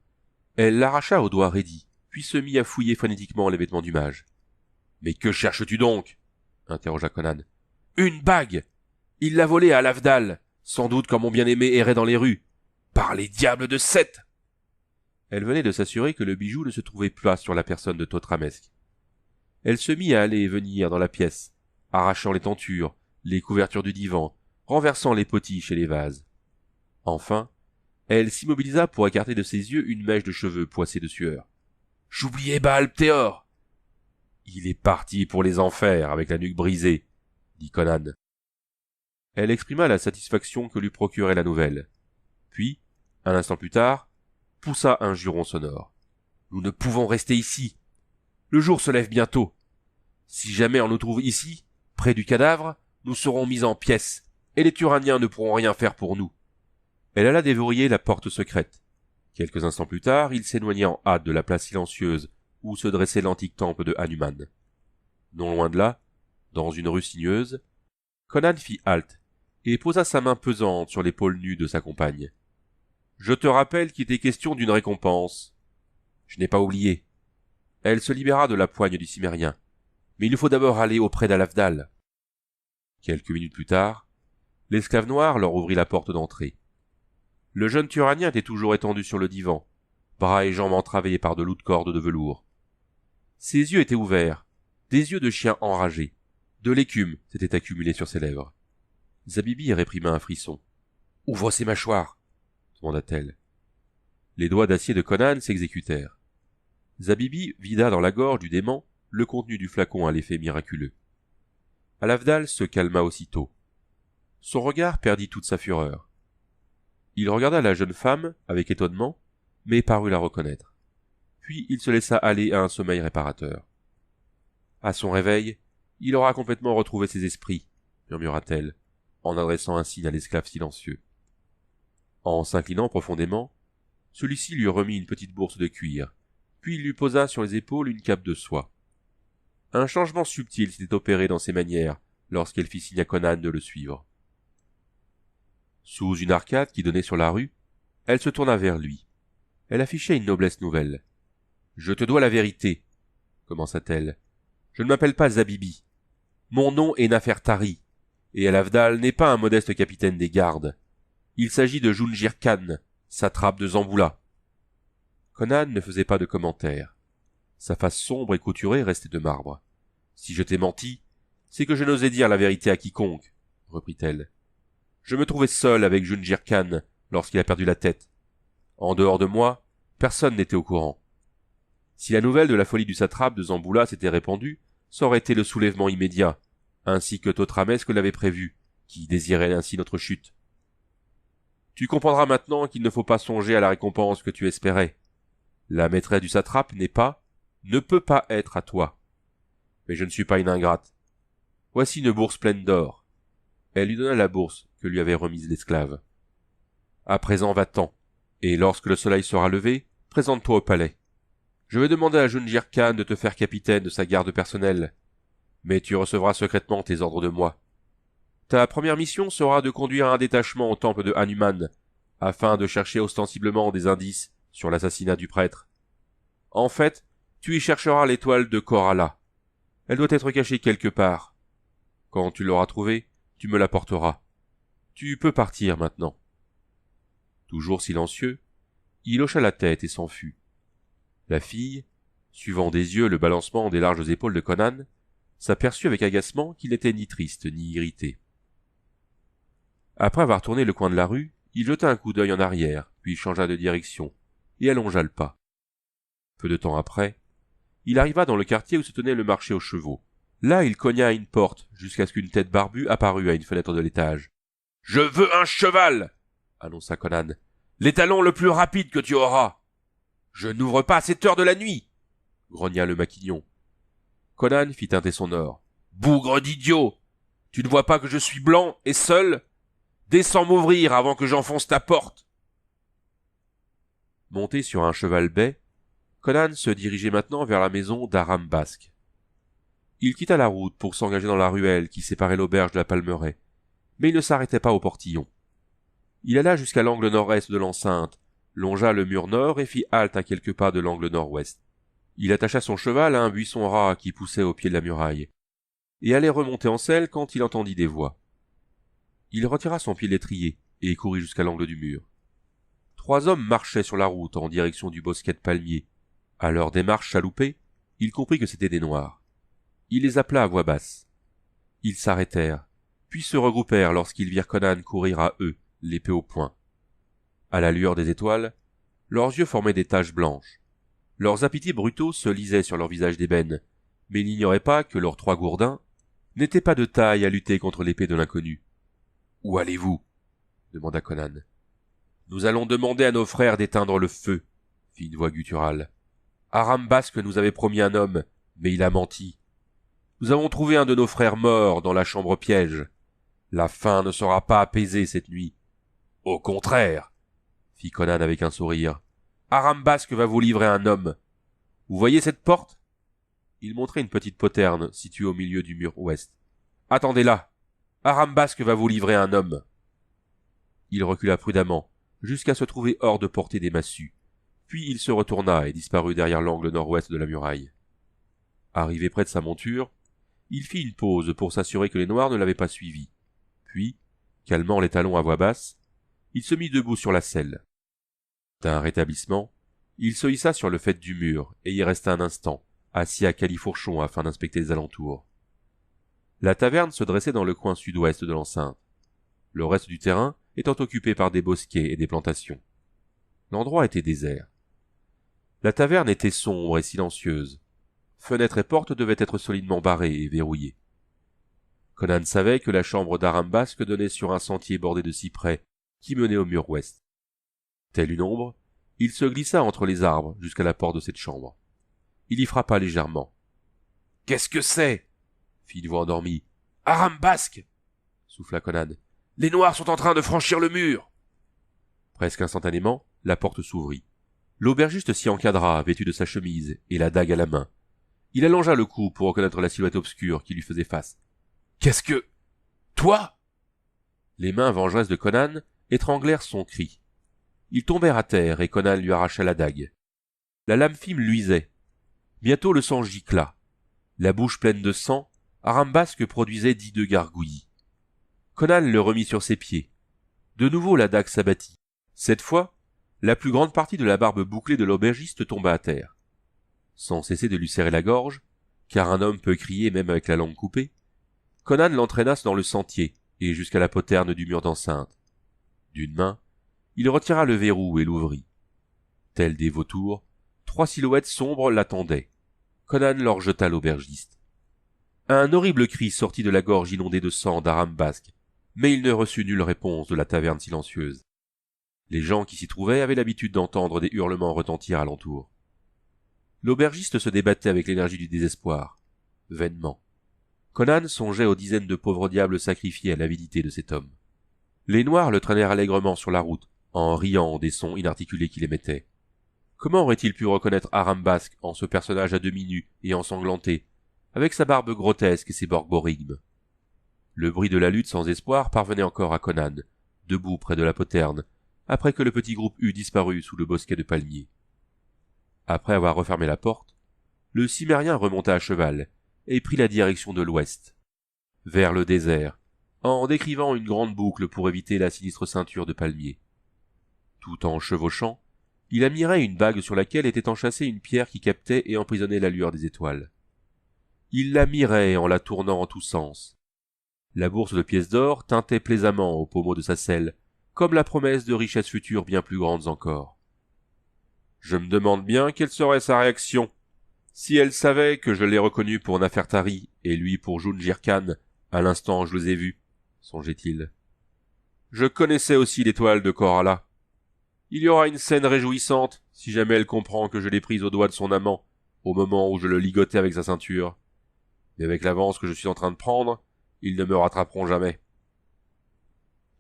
Elle l'arracha aux doigts raidis, puis se mit à fouiller frénétiquement les vêtements du mage. « Mais que cherches-tu donc » interrogea Conan. « Une bague. Il l'a volée à Lavdal, sans doute quand mon bien-aimé errait dans les rues. Par les diables de Seth !» Elle venait de s'assurer que le bijou ne se trouvait pas sur la personne de Thotramesque. Elle se mit à aller et venir dans la pièce, arrachant les tentures, les couvertures du divan, renversant les potiches et les vases. Enfin, elle s'immobilisa pour écarter de ses yeux une mèche de cheveux poissés de sueur. « J'oubliais Baal Ptéor !»« Il est parti pour les enfers avec la nuque brisée, » dit Conan. Elle exprima la satisfaction que lui procurait la nouvelle. Puis, un instant plus tard, poussa un juron sonore. « Nous ne pouvons rester ici. Le jour se lève bientôt. Si jamais on nous trouve ici, près du cadavre, nous serons mis en pièces, et les Turaniens ne pourront rien faire pour nous. » Elle alla déverrouiller la porte secrète. Quelques instants plus tard, il s'éloigna en hâte de la place silencieuse où se dressait l'antique temple de Hanuman. Non loin de là, dans une rue sinueuse, Conan fit halte et posa sa main pesante sur l'épaule nue de sa compagne. « Je te rappelle qu'il était question d'une récompense. »« Je n'ai pas oublié. » Elle se libéra de la poigne du Cimérien. « Mais il nous faut d'abord aller auprès d'Alavdal. » Quelques minutes plus tard, l'esclave noir leur ouvrit la porte d'entrée. Le jeune Turanien était toujours étendu sur le divan, bras et jambes entravés par de lourdes cordes de velours. Ses yeux étaient ouverts, des yeux de chien enragé. De l'écume s'était accumulée sur ses lèvres. Zabibi réprima un frisson. « Ouvre ses mâchoires !» demanda-t-elle. Les doigts d'acier de Conan s'exécutèrent. Zabibi vida dans la gorge du dément le contenu du flacon à l'effet miraculeux. Alavdal se calma aussitôt. Son regard perdit toute sa fureur. Il regarda la jeune femme avec étonnement, mais parut la reconnaître. Puis il se laissa aller à un sommeil réparateur. À son réveil, il aura complètement retrouvé ses esprits, murmura-t-elle, en adressant un signe à l'esclave silencieux. En s'inclinant profondément, celui-ci lui remit une petite bourse de cuir, puis il lui posa sur les épaules une cape de soie. Un changement subtil s'était opéré dans ses manières lorsqu'elle fit signe à Conan de le suivre. Sous une arcade qui donnait sur la rue, elle se tourna vers lui. Elle affichait une noblesse nouvelle. « Je te dois la vérité, » commença-t-elle. « Je ne m'appelle pas Zabibi. Mon nom est Nafertari, et Alavdal n'est pas un modeste capitaine des gardes. Il s'agit de Jungir Khan, satrape de Zamboula. » Conan ne faisait pas de commentaire. Sa face sombre et couturée restait de marbre. « Si je t'ai menti, c'est que je n'osais dire la vérité à quiconque, » reprit-elle. « Je me trouvais seul avec Jungir Khan lorsqu'il a perdu la tête. En dehors de moi, personne n'était au courant. Si la nouvelle de la folie du satrape de Zamboula s'était répandue, ça aurait été le soulèvement immédiat, ainsi que Thotramesque l'avait prévu, qui désirait ainsi notre chute. Tu comprendras maintenant qu'il ne faut pas songer à la récompense que tu espérais. La maîtresse du satrape n'est pas, ne peut pas être à toi. Mais je ne suis pas une ingrate. Voici une bourse pleine d'or. Elle lui donna la bourse que lui avait remise l'esclave. « À présent va-t'en, et lorsque le soleil sera levé, présente-toi au palais. Je vais demander à Jungir Khan de te faire capitaine de sa garde personnelle, mais tu recevras secrètement tes ordres de moi. Ta première mission sera de conduire un détachement au temple de Hanuman, afin de chercher ostensiblement des indices sur l'assassinat du prêtre. En fait, tu y chercheras l'étoile de Korala. Elle doit être cachée quelque part. Quand tu l'auras trouvée, tu me l'apporteras. Tu peux partir maintenant. » Toujours silencieux, il hocha la tête et s'en fut. La fille, suivant des yeux le balancement des larges épaules de Conan, s'aperçut avec agacement qu'il n'était ni triste ni irrité. Après avoir tourné le coin de la rue, il jeta un coup d'œil en arrière, puis changea de direction, et allongea le pas. Peu de temps après, il arriva dans le quartier où se tenait le marché aux chevaux. Là, il cogna à une porte, jusqu'à ce qu'une tête barbue apparût à une fenêtre de l'étage. « Je veux un cheval !» annonça Conan. « L'étalon le plus rapide que tu auras !»« Je n'ouvre pas à cette heure de la nuit !» grogna le maquignon. Conan fit teinter son or. « Bougre d'idiot ! Tu ne vois pas que je suis blanc et seul ? Descends m'ouvrir avant que j'enfonce ta porte !» Monté sur un cheval bai, Conan se dirigeait maintenant vers la maison d'Aram Basque. Il quitta la route pour s'engager dans la ruelle qui séparait l'auberge de la Palmeraie, mais il ne s'arrêtait pas au portillon. Il alla jusqu'à l'angle nord-est de l'enceinte, longea le mur nord et fit halte à quelques pas de l'angle nord-ouest. Il attacha son cheval à un buisson ras qui poussait au pied de la muraille, et allait remonter en selle quand il entendit des voix. Il retira son pied de l'étrier et courut jusqu'à l'angle du mur. 3 hommes marchaient sur la route en direction du bosquet de palmiers. À leur démarche chaloupée, il comprit que c'étaient des Noirs. Il les appela à voix basse. Ils s'arrêtèrent, puis se regroupèrent lorsqu'ils virent Conan courir à eux, l'épée au poing. À la lueur des étoiles, leurs yeux formaient des taches blanches. Leurs apitiés brutaux se lisaient sur leurs visages d'ébène, mais ils n'ignoraient pas que leurs 3 gourdins n'étaient pas de taille à lutter contre l'épée de l'inconnu. « Où allez-vous » demanda Conan. « Nous allons demander à nos frères d'éteindre le feu, » fit une voix gutturale. « Aram Basque nous avait promis un homme, mais il a menti. Nous avons trouvé un de nos frères mort dans la chambre piège. La faim ne sera pas apaisée cette nuit. »« Au contraire, » fit Conan avec un sourire. « Aram Basque va vous livrer un homme. Vous voyez cette porte ?» Il montrait une petite poterne située au milieu du mur ouest. « Attendez là. Aram Basque va vous livrer un homme. » Il recula prudemment, jusqu'à se trouver hors de portée des massues. Puis il se retourna et disparut derrière l'angle nord-ouest de la muraille. Arrivé près de sa monture, il fit une pause pour s'assurer que les Noirs ne l'avaient pas suivi. Puis, calmant les talons à voix basse, il se mit debout sur la selle. D'un rétablissement, il se hissa sur le faîte du mur et y resta un instant, assis à califourchon afin d'inspecter les alentours. La taverne se dressait dans le coin sud-ouest de l'enceinte, le reste du terrain étant occupé par des bosquets et des plantations. L'endroit était désert. La taverne était sombre et silencieuse. Fenêtres et portes devaient être solidement barrées et verrouillées. Conan savait que la chambre d'Aram Basque donnait sur un sentier bordé de cyprès qui menait au mur ouest. Tel une ombre, il se glissa entre les arbres jusqu'à la porte de cette chambre. Il y frappa légèrement. « Qu'est-ce que c'est » fit une voix endormie. « Aram Basque » souffla Conan. « Les Noirs sont en train de franchir le mur !» Presque instantanément, la porte s'ouvrit. L'aubergiste s'y encadra, vêtu de sa chemise et la dague à la main. Il allongea le cou pour reconnaître la silhouette obscure qui lui faisait face. « Qu'est-ce que... Toi ?» Les mains vengeresses de Conan étranglèrent son cri. Ils tombèrent à terre et Conan lui arracha la dague. La lame fine luisait. Bientôt le sang gicla. La bouche pleine de sang, Aram Basque produisait 10 de gargouillis. Conan le remit sur ses pieds. De nouveau la dague s'abattit. Cette fois, la plus grande partie de la barbe bouclée de l'aubergiste tomba à terre. Sans cesser de lui serrer la gorge, car un homme peut crier même avec la langue coupée, Conan l'entraîna dans le sentier et jusqu'à la poterne du mur d'enceinte. D'une main, il retira le verrou et l'ouvrit. Tels des vautours, 3 silhouettes sombres l'attendaient. Conan leur jeta l'aubergiste. Un horrible cri sortit de la gorge inondée de sang d'Aram Basque, mais il ne reçut nulle réponse de la taverne silencieuse. Les gens qui s'y trouvaient avaient l'habitude d'entendre des hurlements retentir alentour. L'aubergiste se débattait avec l'énergie du désespoir, vainement. Conan songeait aux dizaines de pauvres diables sacrifiés à l'avidité de cet homme. Les Noirs le traînèrent allègrement sur la route, en riant des sons inarticulés qu'il émettait. Comment aurait-il pu reconnaître Arambasque en ce personnage à demi nu et ensanglanté, avec sa barbe grotesque et ses borborigmes? Le bruit de la lutte sans espoir parvenait encore à Conan, debout près de la poterne, après que le petit groupe eut disparu sous le bosquet de palmiers. Après avoir refermé la porte, le Cimmérien remonta à cheval et prit la direction de l'ouest, vers le désert, en décrivant une grande boucle pour éviter la sinistre ceinture de palmiers. Tout en chevauchant, il admirait une bague sur laquelle était enchâssée une pierre qui captait et emprisonnait la lueur des étoiles. Il la mirait en la tournant en tous sens. La bourse de pièces d'or tintait plaisamment au pommeau de sa selle, comme la promesse de richesses futures bien plus grandes encore. Je me demande bien quelle serait sa réaction si elle savait que je l'ai reconnu pour Nafertari et lui pour Jungir Khan à l'instant où je les ai vus, songeait-il. Je connaissais aussi l'étoile de Korala. Il y aura une scène réjouissante si jamais elle comprend que je l'ai prise au doigt de son amant au moment où je le ligotais avec sa ceinture. Mais avec l'avance que je suis en train de prendre, ils ne me rattraperont jamais.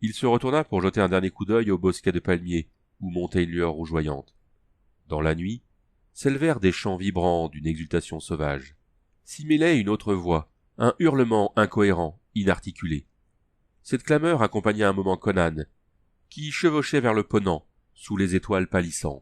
Il se retourna pour jeter un dernier coup d'œil au bosquet de palmiers où montait une lueur rougeoyante. Dans la nuit, s'élevèrent des chants vibrants d'une exultation sauvage. S'y mêlait une autre voix, un hurlement incohérent, inarticulé. Cette clameur accompagna un moment Conan, qui chevauchait vers le Ponant, sous les étoiles pâlissantes.